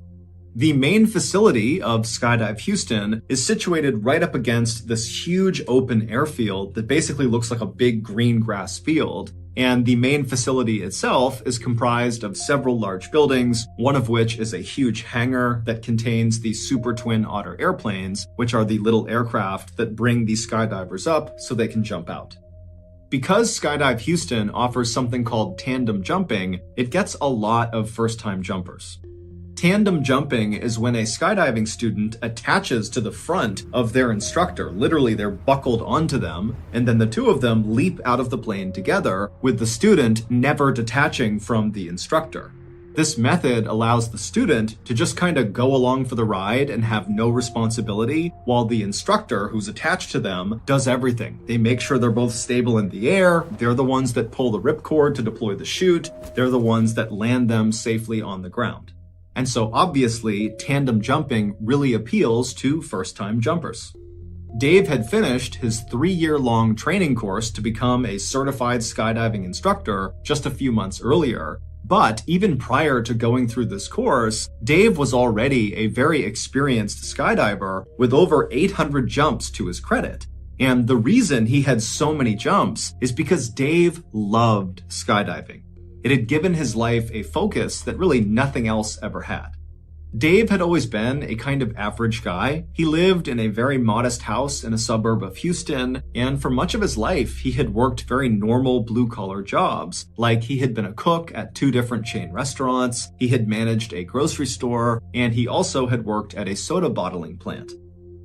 The main facility of Skydive Houston is situated right up against this huge open airfield that basically looks like a big green grass field, and the main facility itself is comprised of several large buildings, one of which is a huge hangar that contains the Super Twin Otter airplanes, which are the little aircraft that bring the skydivers up so they can jump out. Because Skydive Houston offers something called tandem jumping, it gets a lot of first-time jumpers. Tandem jumping is when a skydiving student attaches to the front of their instructor. Literally, they're buckled onto them, and then the two of them leap out of the plane together, with the student never detaching from the instructor. This method allows the student to just kind of go along for the ride and have no responsibility, while the instructor who's attached to them does everything. They make sure they're both stable in the air, they're the ones that pull the ripcord to deploy the chute, they're the ones that land them safely on the ground. And so obviously, tandem jumping really appeals to first-time jumpers. Dave had finished his 3-year-long training course to become a certified skydiving instructor just a few months earlier. But even prior to going through this course, Dave was already a very experienced skydiver with over 800 jumps to his credit. And the reason he had so many jumps is because Dave loved skydiving. It had given his life a focus that really nothing else ever had. Dave had always been a kind of average guy. He lived in a very modest house in a suburb of Houston, and for much of his life, he had worked very normal blue-collar jobs, like he had been a cook at 2 different chain restaurants, he had managed a grocery store, and he also had worked at a soda bottling plant.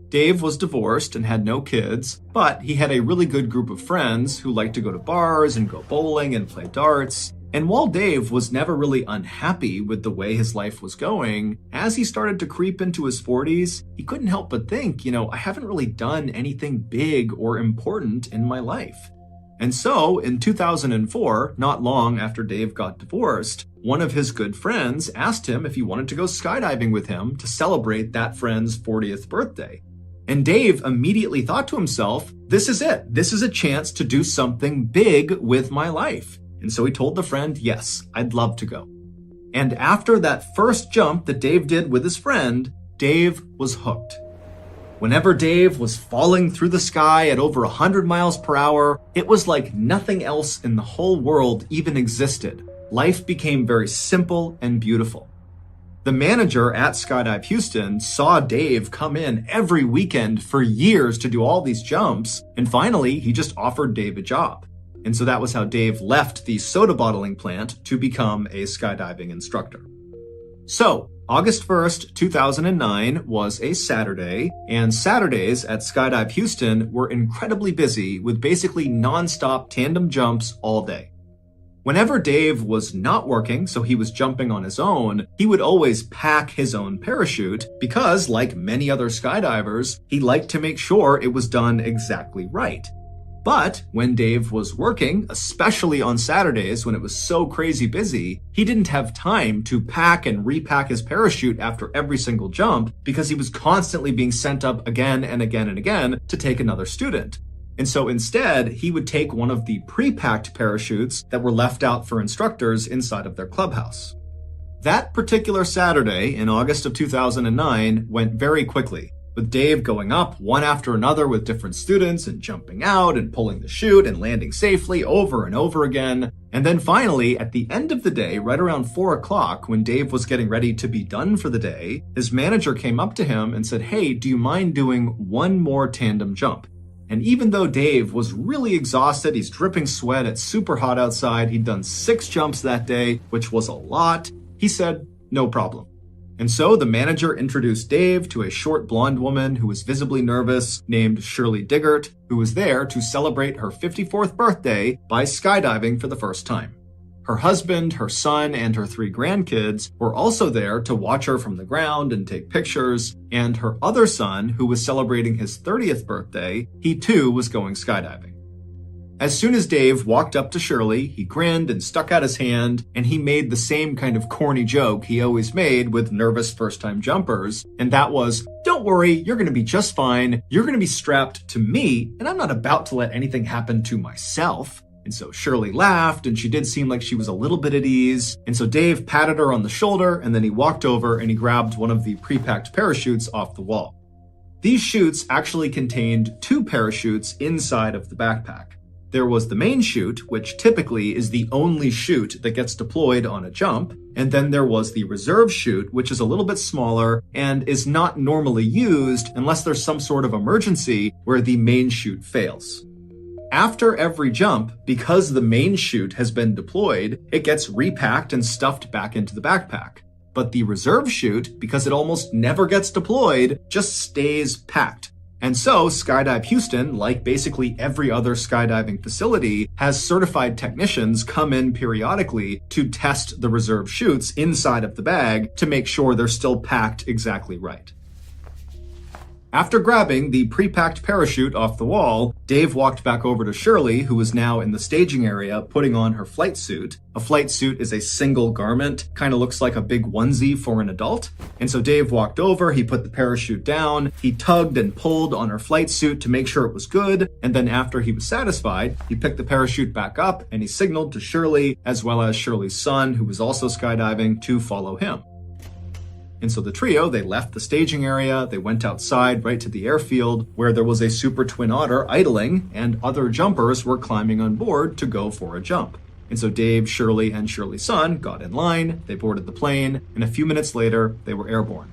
Dave was divorced and had no kids, but he had a really good group of friends who liked to go to bars and go bowling and play darts. And while Dave was never really unhappy with the way his life was going, as he started to creep into his 40s, he couldn't help but think, I haven't really done anything big or important in my life. And so, in 2004, not long after Dave got divorced, one of his good friends asked him if he wanted to go skydiving with him to celebrate that friend's 40th birthday. And Dave immediately thought to himself, this is it. This is a chance to do something big with my life. And so he told the friend, yes, I'd love to go. And after that first jump that Dave did with his friend, Dave was hooked. Whenever Dave was falling through the sky at over 100 miles per hour, it was like nothing else in the whole world even existed. Life became very simple and beautiful. The manager at Skydive Houston saw Dave come in every weekend for years to do all these jumps, and finally he just offered Dave a job. And so that was how Dave left the soda bottling plant to become a skydiving instructor. So, August 1st, 2009 was a Saturday, and Saturdays at Skydive Houston were incredibly busy with basically non-stop tandem jumps all day. Whenever Dave was not working, so he was jumping on his own, he would always pack his own parachute because, like many other skydivers, he liked to make sure it was done exactly right. But when Dave was working, especially on Saturdays when it was so crazy busy, he didn't have time to pack and repack his parachute after every single jump because he was constantly being sent up again and again and again to take another student. And so instead, he would take one of the pre-packed parachutes that were left out for instructors inside of their clubhouse. That particular Saturday in August of 2009 went very quickly, with Dave going up one after another with different students and jumping out and pulling the chute and landing safely over and over again. And then finally, at the end of the day, right around 4 o'clock, when Dave was getting ready to be done for the day, his manager came up to him and said, "Hey, do you mind doing one more tandem jump?" And even though Dave was really exhausted, he's dripping sweat, it's super hot outside, he'd done 6 jumps that day, which was a lot, he said, "No problem." And so the manager introduced Dave to a short blonde woman who was visibly nervous named Shirley Diggert, who was there to celebrate her 54th birthday by skydiving for the first time. Her husband, her son, and her 3 grandkids were also there to watch her from the ground and take pictures, and her other son, who was celebrating his 30th birthday, he too was going skydiving. As soon as Dave walked up to Shirley, he grinned and stuck out his hand, and he made the same kind of corny joke he always made with nervous first-time jumpers, and that was, "Don't worry, you're going to be just fine. You're going to be strapped to me, and I'm not about to let anything happen to myself." And so Shirley laughed, and she did seem like she was a little bit at ease, and so Dave patted her on the shoulder, and then he walked over and he grabbed one of the pre-packed parachutes off the wall. These chutes actually contained 2 parachutes inside of the backpack. There was the main chute, which typically is the only chute that gets deployed on a jump, and then there was the reserve chute, which is a little bit smaller and is not normally used unless there's some sort of emergency where the main chute fails. After every jump, because the main chute has been deployed, it gets repacked and stuffed back into the backpack. But the reserve chute, because it almost never gets deployed, just stays packed. And so, Skydive Houston, like basically every other skydiving facility, has certified technicians come in periodically to test the reserve chutes inside of the bag to make sure they're still packed exactly right. After grabbing the pre-packed parachute off the wall, Dave walked back over to Shirley, who was now in the staging area putting on her flight suit. A flight suit is a single garment, kind of looks like a big onesie for an adult. And so Dave walked over, he put the parachute down, he tugged and pulled on her flight suit to make sure it was good, and then after he was satisfied, he picked the parachute back up and he signaled to Shirley, as well as Shirley's son, who was also skydiving, to follow him. And so the trio, they left the staging area, they went outside right to the airfield where there was a Super Twin Otter idling and other jumpers were climbing on board to go for a jump. And so Dave, Shirley, and Shirley's son got in line, they boarded the plane, and a few minutes later, they were airborne.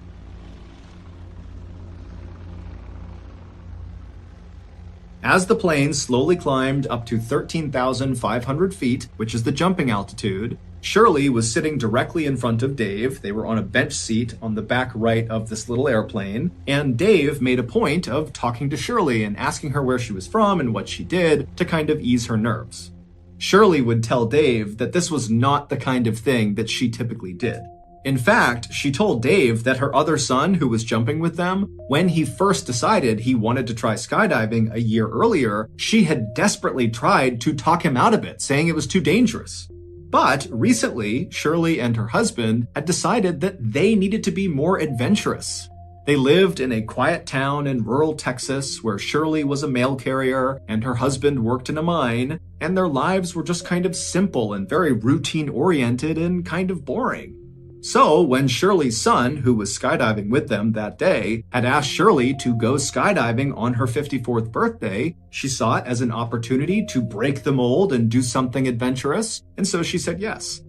As the plane slowly climbed up to 13,500 feet, which is the jumping altitude, Shirley was sitting directly in front of Dave. They were on a bench seat on the back right of this little airplane, and Dave made a point of talking to Shirley and asking her where she was from and what she did to kind of ease her nerves. Shirley would tell Dave that this was not the kind of thing that she typically did. In fact, she told Dave that her other son, who was jumping with them, when he first decided he wanted to try skydiving a year earlier, she had desperately tried to talk him out of it, saying it was too dangerous. But recently, Shirley and her husband had decided that they needed to be more adventurous. They lived in a quiet town in rural Texas where Shirley was a mail carrier and her husband worked in a mine, and their lives were just kind of simple and very routine-oriented and kind of boring. So when Shirley's son, who was skydiving with them that day, had asked Shirley to go skydiving on her 54th birthday, she saw it as an opportunity to break the mold and do something adventurous, and so she said yes.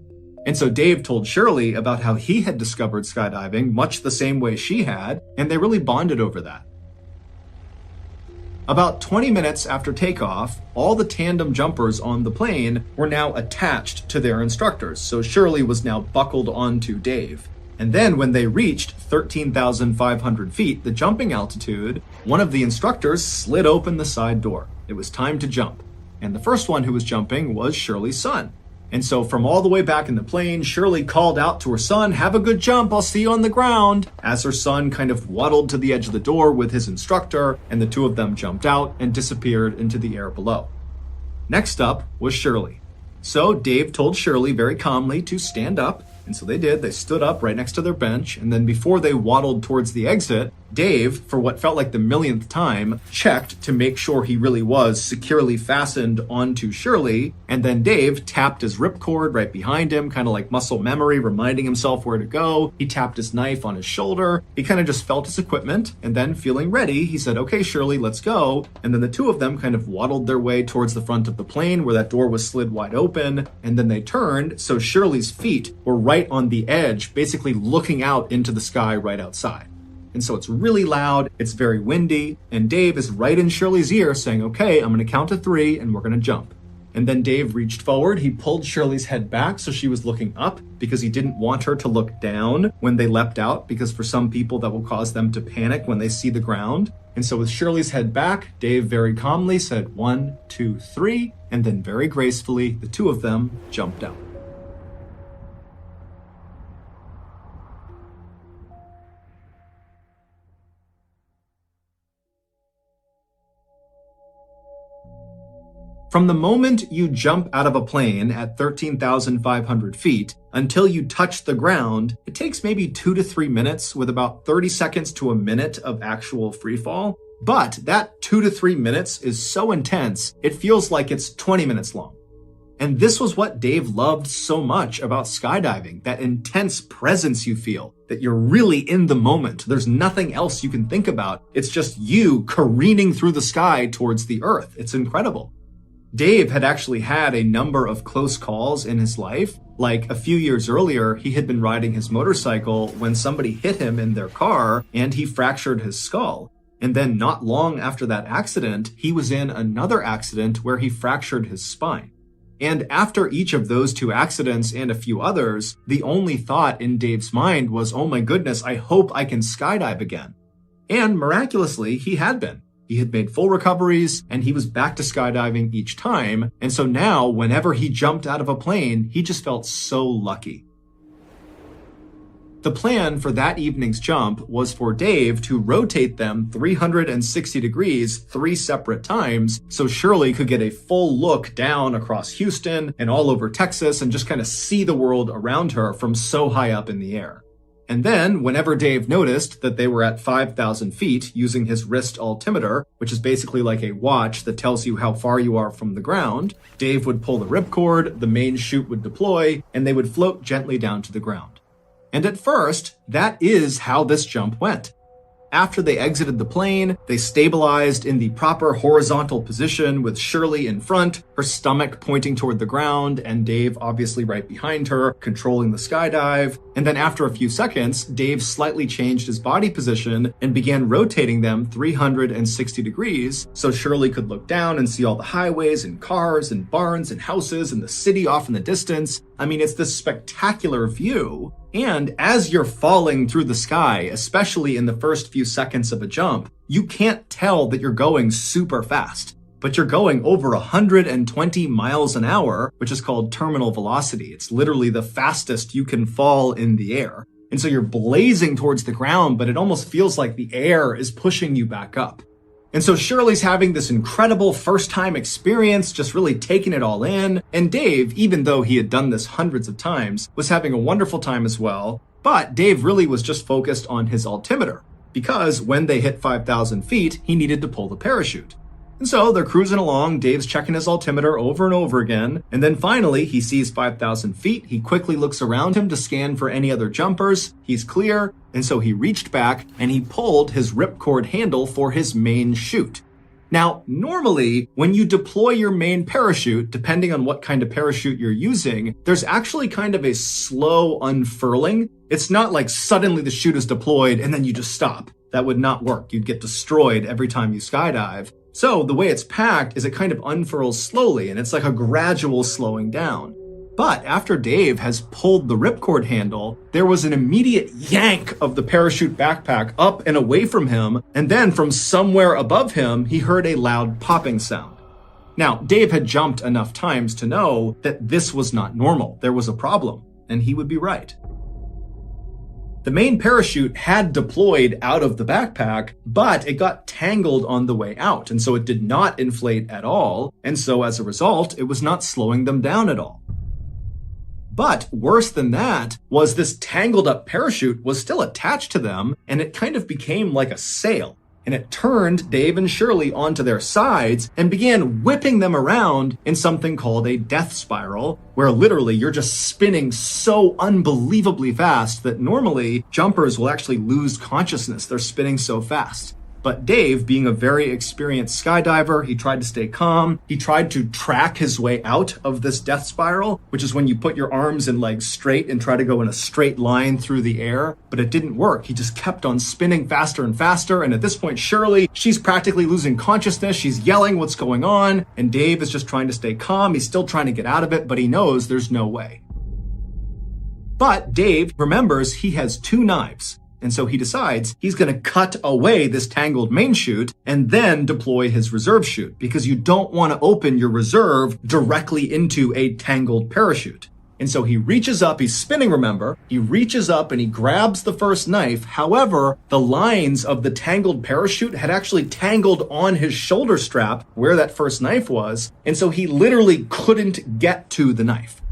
And so Dave told Shirley about how he had discovered skydiving much the same way she had, and they really bonded over that. About 20 minutes after takeoff, all the tandem jumpers on the plane were now attached to their instructors, so Shirley was now buckled onto Dave. And then when they reached 13,500 feet, the jumping altitude, one of the instructors slid open the side door. It was time to jump. And the first one who was jumping was Shirley's son. And so from all the way back in the plane, Shirley called out to her son, "Have a good jump, I'll see you on the ground," as her son kind of waddled to the edge of the door with his instructor, and the two of them jumped out and disappeared into the air below. Next up was Shirley. So Dave told Shirley very calmly to stand up, and so they did. They stood up right next to their bench, and then before they waddled towards the exit, Dave, for what felt like the millionth time, checked to make sure he really was securely fastened onto Shirley, and then Dave tapped his ripcord right behind him, kind of like muscle memory, reminding himself where to go. He tapped his knife on his shoulder. He kind of just felt his equipment, and then feeling ready, he said, "Okay, Shirley, let's go." And then the two of them kind of waddled their way towards the front of the plane where that door was slid wide open, and then they turned, so Shirley's feet were right on the edge, basically looking out into the sky right outside. And so it's really loud, it's very windy, and Dave is right in Shirley's ear saying, "Okay, I'm gonna count to 3 and we're gonna jump." And then Dave reached forward, he pulled Shirley's head back so she was looking up because he didn't want her to look down when they leapt out, because for some people that will cause them to panic when they see the ground. And so with Shirley's head back, Dave very calmly said 1, 2, 3, and then very gracefully, the two of them jumped out. From the moment you jump out of a plane at 13,500 feet until you touch the ground, it takes maybe 2 to 3 minutes with about 30 seconds to a minute of actual freefall. But that 2 to 3 minutes is so intense, it feels like it's 20 minutes long. And this was what Dave loved so much about skydiving, that intense presence you feel, that you're really in the moment. There's nothing else you can think about. It's just you careening through the sky towards the earth. It's incredible. Dave had actually had a number of close calls in his life. Like a few years earlier, he had been riding his motorcycle when somebody hit him in their car and he fractured his skull. And then not long after that accident, he was in another accident where he fractured his spine. And after each of those two accidents and a few others, the only thought in Dave's mind was, "Oh my goodness, I hope I can skydive again." And miraculously, he had been. He had made full recoveries, and he was back to skydiving each time. And so now, whenever he jumped out of a plane, he just felt so lucky. The plan for that evening's jump was for Dave to rotate them 360 degrees 3 separate times so Shirley could get a full look down across Houston and all over Texas and just kind of see the world around her from so high up in the air. And then, whenever Dave noticed that they were at 5,000 feet using his wrist altimeter, which is basically like a watch that tells you how far you are from the ground, Dave would pull the ripcord, the main chute would deploy, and they would float gently down to the ground. And at first, that is how this jump went. After they exited the plane, they stabilized in the proper horizontal position with Shirley in front, her stomach pointing toward the ground, and Dave obviously right behind her, controlling the skydive. And then after a few seconds, Dave slightly changed his body position and began rotating them 360 degrees so Shirley could look down and see all the highways and cars and barns and houses and the city off in the distance. I mean, it's this spectacular view. And as you're falling through the sky, especially in the first few seconds of a jump, you can't tell that you're going super fast, but you're going over 120 miles an hour, which is called terminal velocity. It's literally the fastest you can fall in the air. And so you're blazing towards the ground, but it almost feels like the air is pushing you back up. And so Shirley's having this incredible first-time experience, just really taking it all in. And Dave, even though he had done this hundreds of times, was having a wonderful time as well. But Dave really was just focused on his altimeter, because when they hit 5,000 feet, he needed to pull the parachute. And so they're cruising along, Dave's checking his altimeter over and over again, and then finally he sees 5,000 feet, he quickly looks around him to scan for any other jumpers, he's clear, and so he reached back and he pulled his ripcord handle for his main chute. Now, normally, when you deploy your main parachute, depending on what kind of parachute you're using, there's actually kind of a slow unfurling. It's not like suddenly the chute is deployed and then you just stop. That would not work. You'd get destroyed every time you skydive. So the way it's packed is it kind of unfurls slowly, and it's like a gradual slowing down. But after Dave has pulled the ripcord handle, there was an immediate yank of the parachute backpack up and away from him, and then from somewhere above him, he heard a loud popping sound. Now, Dave had jumped enough times to know that this was not normal. There was a problem, and he would be right. The main parachute had deployed out of the backpack, but it got tangled on the way out, and so it did not inflate at all, and so as a result, it was not slowing them down at all. But worse than that was this tangled up parachute was still attached to them, and it kind of became like a sail. And it turned Dave and Shirley onto their sides and began whipping them around in something called a death spiral, where literally you're just spinning so unbelievably fast that normally jumpers will actually lose consciousness. They're spinning so fast. But Dave, being a very experienced skydiver, he tried to stay calm. He tried to track his way out of this death spiral, which is when you put your arms and legs straight and try to go in a straight line through the air. But it didn't work. He just kept on spinning faster and faster. And at this point, Shirley, she's practically losing consciousness. She's yelling what's going on. And Dave is just trying to stay calm. He's still trying to get out of it, but he knows there's no way. But Dave remembers he has 2 knives. And so he decides he's going to cut away this tangled main chute and then deploy his reserve chute, because you don't want to open your reserve directly into a tangled parachute. And so he reaches up, he's spinning, remember, he reaches up and he grabs the first knife. However, the lines of the tangled parachute had actually tangled on his shoulder strap where that first knife was. And so he literally couldn't get to the knife.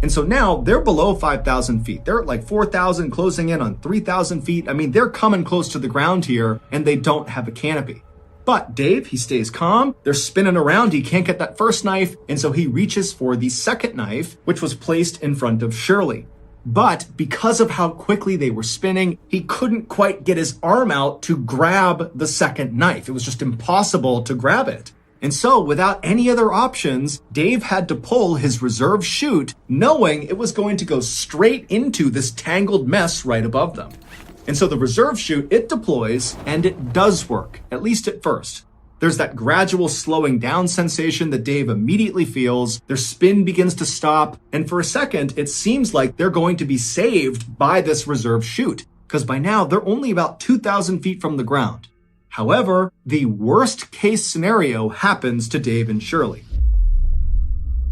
And so now they're below 5,000 feet. They're at like 4,000, closing in on 3,000 feet. I mean, they're coming close to the ground here, and they don't have a canopy. But Dave, he stays calm. They're spinning around. He can't get that first knife. And so he reaches for the second knife, which was placed in front of Shirley. But because of how quickly they were spinning, he couldn't quite get his arm out to grab the second knife. It was just impossible to grab it. And so, without any other options, Dave had to pull his reserve chute, knowing it was going to go straight into this tangled mess right above them. And so the reserve chute, it deploys, and it does work, at least at first. There's that gradual slowing down sensation that Dave immediately feels. Their spin begins to stop, and for a second, it seems like they're going to be saved by this reserve chute, because by now, they're only about 2,000 feet from the ground. However, the worst case scenario happens to Dave and Shirley.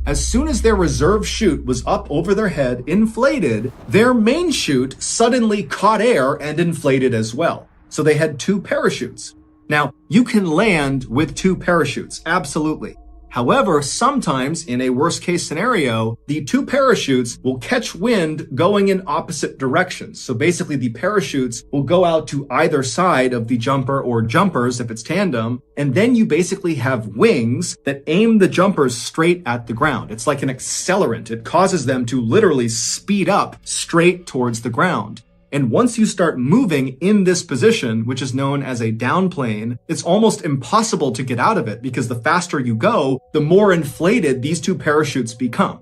As soon as their reserve chute was up over their head, inflated, their main chute suddenly caught air and inflated as well. So they had 2 parachutes. Now, you can land with 2 parachutes, absolutely. However, sometimes in a worst case scenario, the 2 parachutes will catch wind going in opposite directions. So basically the parachutes will go out to either side of the jumper or jumpers if it's tandem. And then you basically have wings that aim the jumpers straight at the ground. It's like an accelerant. It causes them to literally speed up straight towards the ground. And once you start moving in this position, which is known as a downplane, it's almost impossible to get out of it, because the faster you go, the more inflated these 2 parachutes become.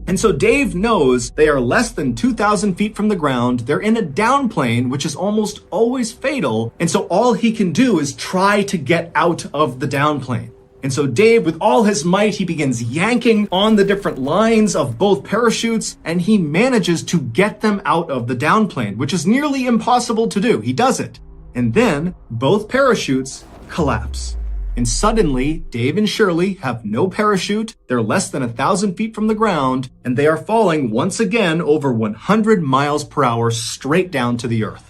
And so Dave knows they are less than 2,000 feet from the ground. They're in a downplane, which is almost always fatal. And so all he can do is try to get out of the downplane. And so Dave, with all his might, he begins yanking on the different lines of both parachutes, and he manages to get them out of the downplane, which is nearly impossible to do. He does it. And then both parachutes collapse. And suddenly, Dave and Shirley have no parachute. They're less than 1,000 feet from the ground, and they are falling once again over 100 miles per hour straight down to the earth.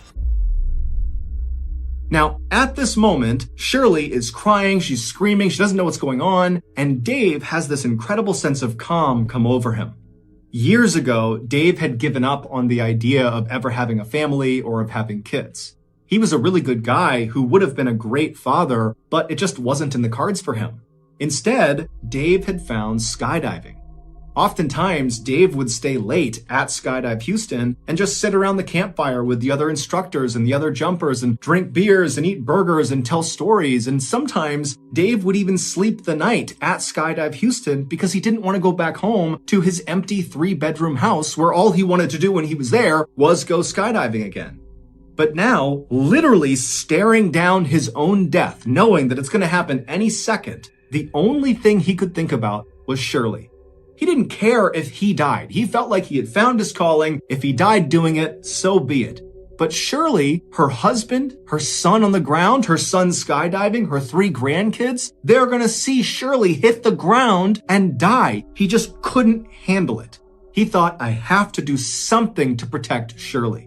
Now, at this moment, Shirley is crying, she's screaming, she doesn't know what's going on, and Dave has this incredible sense of calm come over him. Years ago, Dave had given up on the idea of ever having a family or of having kids. He was a really good guy who would have been a great father, but it just wasn't in the cards for him. Instead, Dave had found skydiving. Oftentimes, Dave would stay late at Skydive Houston and just sit around the campfire with the other instructors and the other jumpers and drink beers and eat burgers and tell stories. And sometimes Dave would even sleep the night at Skydive Houston because he didn't want to go back home to his empty 3-bedroom house where all he wanted to do when he was there was go skydiving again. But now, literally staring down his own death, knowing that it's going to happen any second, the only thing he could think about was Shirley. He didn't care if he died. He felt like he had found his calling. If he died doing it, so be it. But Shirley, her husband, her son on the ground, her son skydiving, her 3 grandkids, they're going to see Shirley hit the ground and die. He just couldn't handle it. He thought, I have to do something to protect Shirley.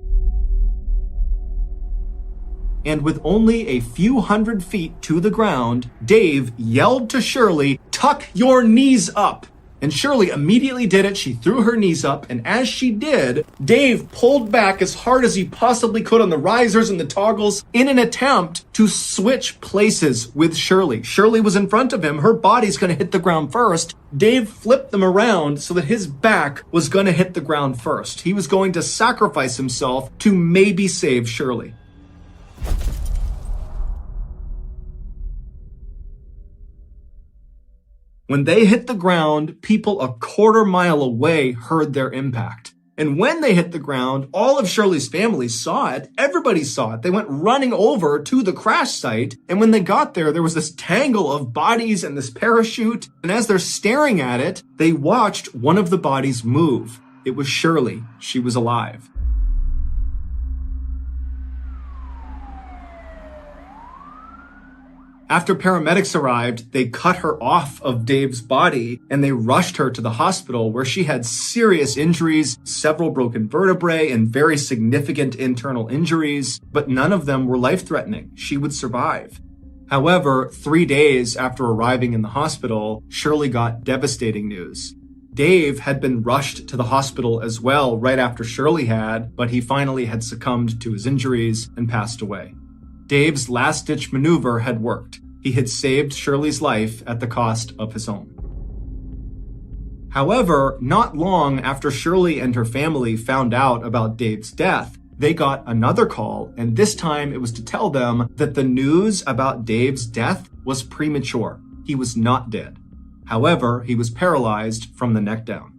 And with only a few hundred feet to the ground, Dave yelled to Shirley, "Tuck your knees up." And Shirley immediately did it. She threw her knees up, and as she did, Dave pulled back as hard as he possibly could on the risers and the toggles in an attempt to switch places with Shirley. Shirley was in front of him. Her body's going to hit the ground first. Dave flipped them around so that his back was going to hit the ground first. He was going to sacrifice himself to maybe save Shirley. When they hit the ground, people a quarter mile away heard their impact. And when they hit the ground, all of Shirley's family saw it. Everybody saw it. They went running over to the crash site. And when they got there, there was this tangle of bodies and this parachute. And as they're staring at it, they watched one of the bodies move. It was Shirley. She was alive. After paramedics arrived, they cut her off of Dave's body and they rushed her to the hospital where she had serious injuries, several broken vertebrae, and very significant internal injuries, but none of them were life-threatening. She would survive. However, 3 days after arriving in the hospital, Shirley got devastating news. Dave had been rushed to the hospital as well right after Shirley had, but he finally had succumbed to his injuries and passed away. Dave's last-ditch maneuver had worked. He had saved Shirley's life at the cost of his own. However, not long after Shirley and her family found out about Dave's death, they got another call, and this time it was to tell them that the news about Dave's death was premature. He was not dead. However, he was paralyzed from the neck down.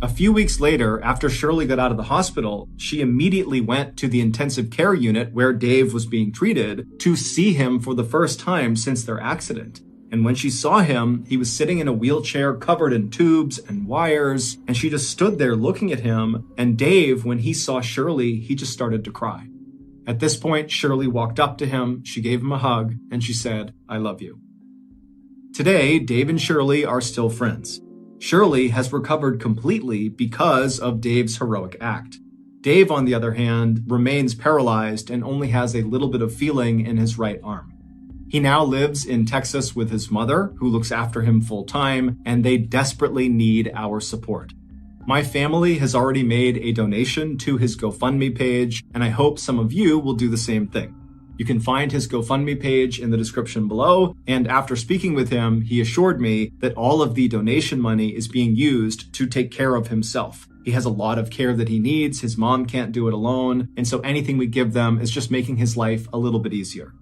A few weeks later, after Shirley got out of the hospital, she immediately went to the intensive care unit where Dave was being treated to see him for the first time since their accident. And when she saw him, he was sitting in a wheelchair covered in tubes and wires, and she just stood there looking at him. And Dave, when he saw Shirley, he just started to cry. At this point, Shirley walked up to him, she gave him a hug, and she said, "I love you." Today, Dave and Shirley are still friends. Shirley has recovered completely because of Dave's heroic act. Dave, on the other hand, remains paralyzed and only has a little bit of feeling in his right arm. He now lives in Texas with his mother, who looks after him full time, and they desperately need our support. My family has already made a donation to his GoFundMe page, and I hope some of you will do the same thing. You can find his GoFundMe page in the description below, and after speaking with him, he assured me that all of the donation money is being used to take care of himself. He has a lot of care that he needs, his mom can't do it alone, and so anything we give them is just making his life a little bit easier.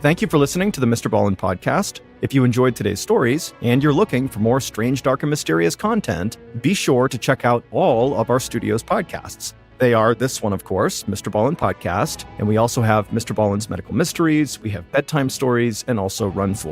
Thank you for listening to the MrBallen Podcast. If you enjoyed today's stories and you're looking for more strange, dark, and mysterious content, be sure to check out all of our studio's podcasts. They are this one, of course, MrBallen Podcast, and we also have MrBallen's Medical Mysteries, we have Bedtime Stories, and also Run Fool.